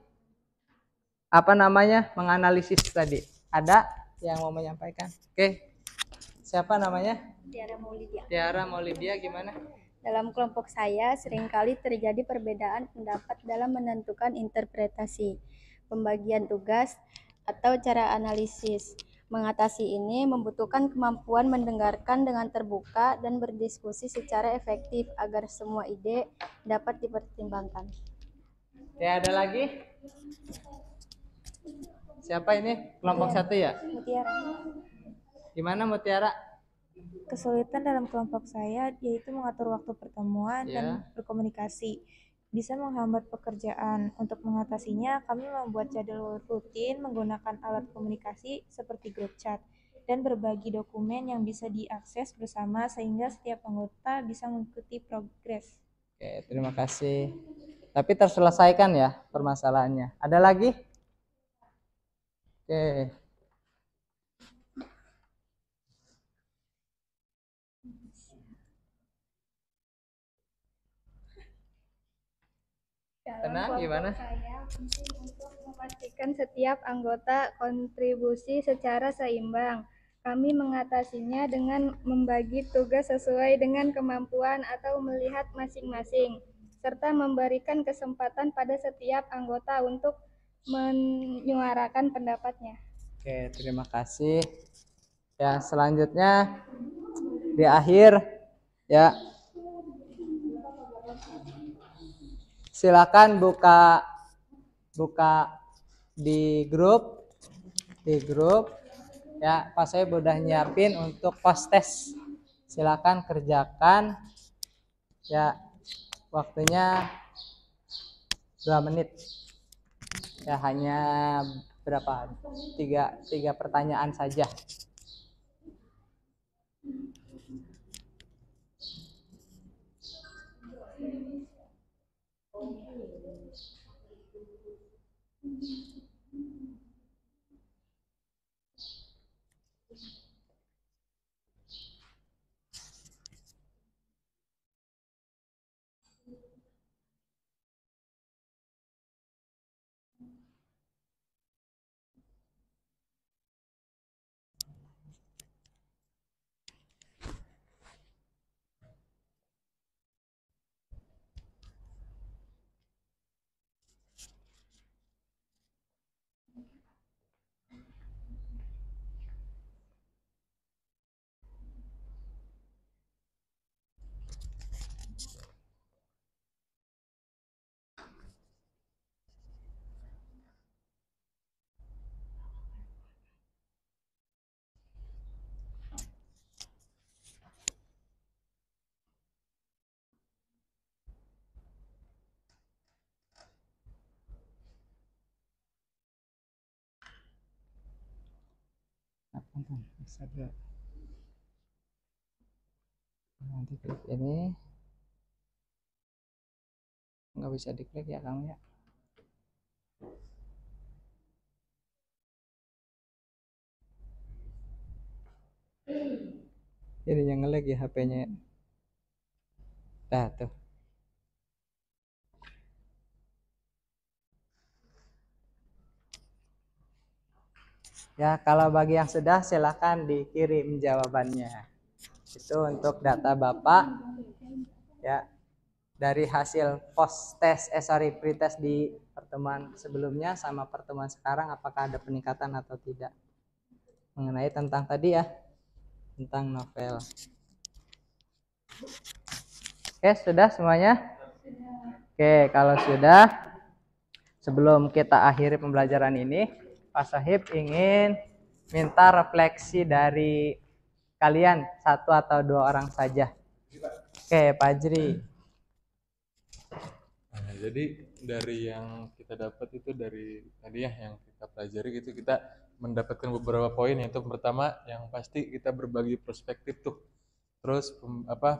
menganalisis tadi. Ada yang mau menyampaikan? Oke. Siapa namanya? Tiara Maulidia. Tiara Maulidia, gimana? Dalam kelompok saya seringkali terjadi perbedaan pendapat dalam menentukan interpretasi, pembagian tugas, atau cara analisis. Mengatasi ini membutuhkan kemampuan mendengarkan dengan terbuka dan berdiskusi secara efektif agar semua ide dapat dipertimbangkan. Ya, ada lagi? Siapa ini? Kelompok satu ya? Mutiara. Gimana Mutiara? Kesulitan dalam kelompok saya yaitu mengatur waktu pertemuan dan berkomunikasi. Bisa menghambat pekerjaan. Untuk mengatasinya, kami membuat jadwal rutin menggunakan alat komunikasi seperti grup chat dan berbagi dokumen yang bisa diakses bersama sehingga setiap anggota bisa mengikuti progres. Oke, terima kasih. Tapi terselesaikan ya permasalahannya. Ada lagi? Oke. Tenang, gimana? Saya penting untuk memastikan setiap anggota kontribusi secara seimbang. Kami mengatasinya dengan membagi tugas sesuai dengan kemampuan atau melihat masing-masing, serta memberikan kesempatan pada setiap anggota untuk menyuarakan pendapatnya. Oke, terima kasih. Ya, selanjutnya di akhir ya silakan buka di grup ya. Pak saya udah nyiapin untuk post test, silakan kerjakan ya, waktunya 2 menit ya, hanya berapa, tiga pertanyaan saja. Nanti klik ini, nggak bisa diklik ya kamu ya. Jadinya nge-lag ya HP-nya. Dah tuh. Ya, kalau bagi yang sudah silakan dikirim jawabannya. Itu untuk data Bapak ya dari hasil pretest di pertemuan sebelumnya sama pertemuan sekarang, apakah ada peningkatan atau tidak mengenai tentang tadi ya, tentang novel. Oke, sudah semuanya? Oke, kalau sudah, sebelum kita akhiri pembelajaran ini, Pak Sohib ingin minta refleksi dari kalian, 1 atau 2 orang saja. Oke, Pak Ajri. Nah, jadi dari yang kita dapat itu dari tadi ya yang kita pelajari gitu, kita mendapatkan beberapa poin, yaitu pertama yang pasti kita berbagi perspektif tuh. Terus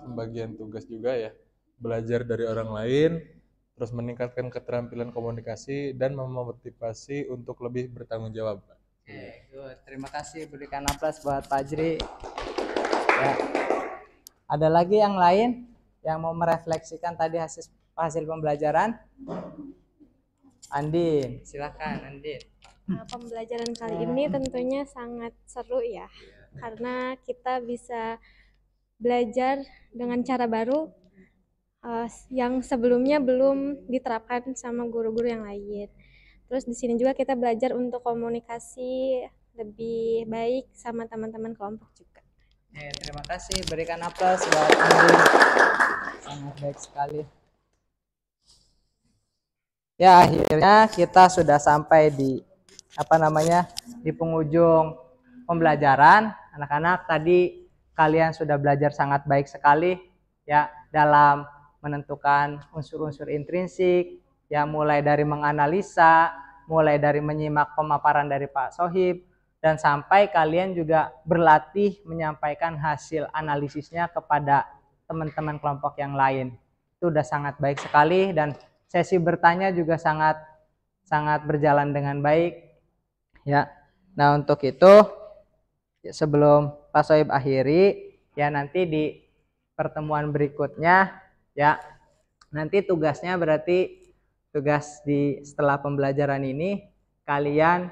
pembagian tugas juga ya, belajar dari orang lain, terus meningkatkan keterampilan komunikasi dan memotivasi untuk lebih bertanggung jawab. Oke, good. Terima kasih, berikan aplaus buat Pak Ajri. Ya. Ada lagi yang lain yang mau merefleksikan tadi hasil pembelajaran? Andin, silakan Andin. Pembelajaran kali ini tentunya sangat seru ya, karena kita bisa belajar dengan cara baru yang sebelumnya belum diterapkan sama guru-guru yang lain. Terus di sini juga kita belajar untuk komunikasi lebih baik sama teman-teman kelompok juga. Terima kasih, berikan aplaus buat Andin. Sangat baik sekali. Ya, akhirnya kita sudah sampai di di penghujung pembelajaran. Anak-anak, tadi kalian sudah belajar sangat baik sekali ya dalam menentukan unsur-unsur intrinsik, ya mulai dari menganalisa, mulai dari menyimak pemaparan dari Pak Sohib, dan sampai kalian juga berlatih menyampaikan hasil analisisnya kepada teman-teman kelompok yang lain. Itu udah sangat baik sekali, dan sesi bertanya juga sangat berjalan dengan baik ya. Nah, untuk itu sebelum Pak Sohib akhiri ya, nanti di pertemuan berikutnya ya, nanti tugasnya berarti setelah pembelajaran ini kalian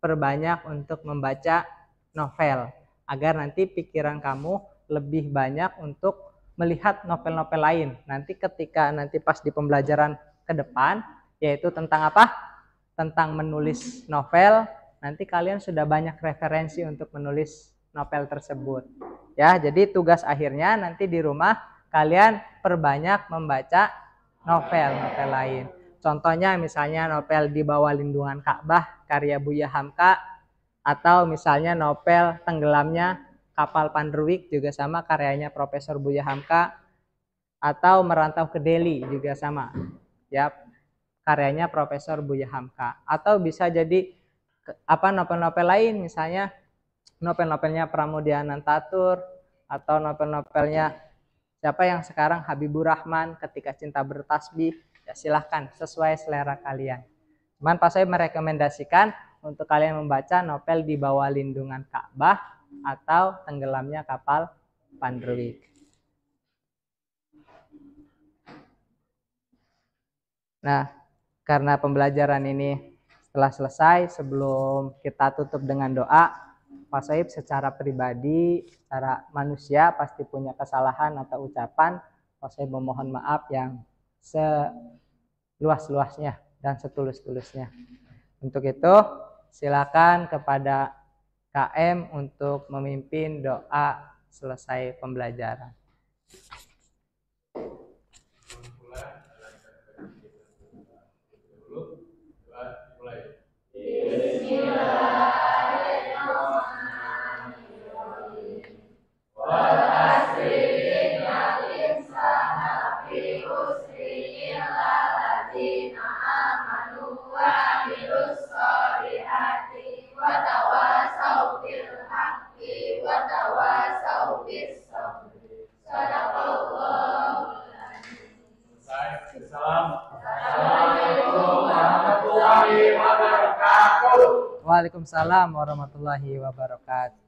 perbanyak untuk membaca novel agar nanti pikiran kamu lebih banyak untuk melihat novel-novel lain. Nanti ketika pas di pembelajaran ke depan, yaitu tentang apa? Tentang menulis novel, nanti kalian sudah banyak referensi untuk menulis novel tersebut. Ya, jadi tugas akhirnya nanti di rumah kalian perbanyak membaca novel lain. Contohnya misalnya novel Di Bawah Lindungan Ka'bah karya Buya Hamka, atau misalnya novel Tenggelamnya Kapal Pandruwik juga sama karyanya Profesor Buya Hamka, atau Merantau ke Delhi juga sama ya karyanya Profesor Buya Hamka. Atau bisa jadi novel-novel lain, misalnya novel-novelnya Pramudia Anantatur, atau novel-novelnya siapa yang sekarang Habibur Rahman, Ketika Cinta Bertasbih. Ya silahkan, sesuai selera kalian. Cuman Pak Sohib merekomendasikan untuk kalian membaca novel Di Bawah Lindungan Ka'bah atau Tenggelamnya Kapal Pandruwik. Nah, karena pembelajaran ini setelah selesai, sebelum kita tutup dengan doa, Pak Sohib secara pribadi, secara manusia pasti punya kesalahan atau ucapan. Pak Sohib memohon maaf yang seluas-luasnya dan setulus-tulusnya. Untuk itu, silakan kepada KM untuk memimpin doa selesai pembelajaran. Waalaikumsalam warahmatullahi wabarakatuh.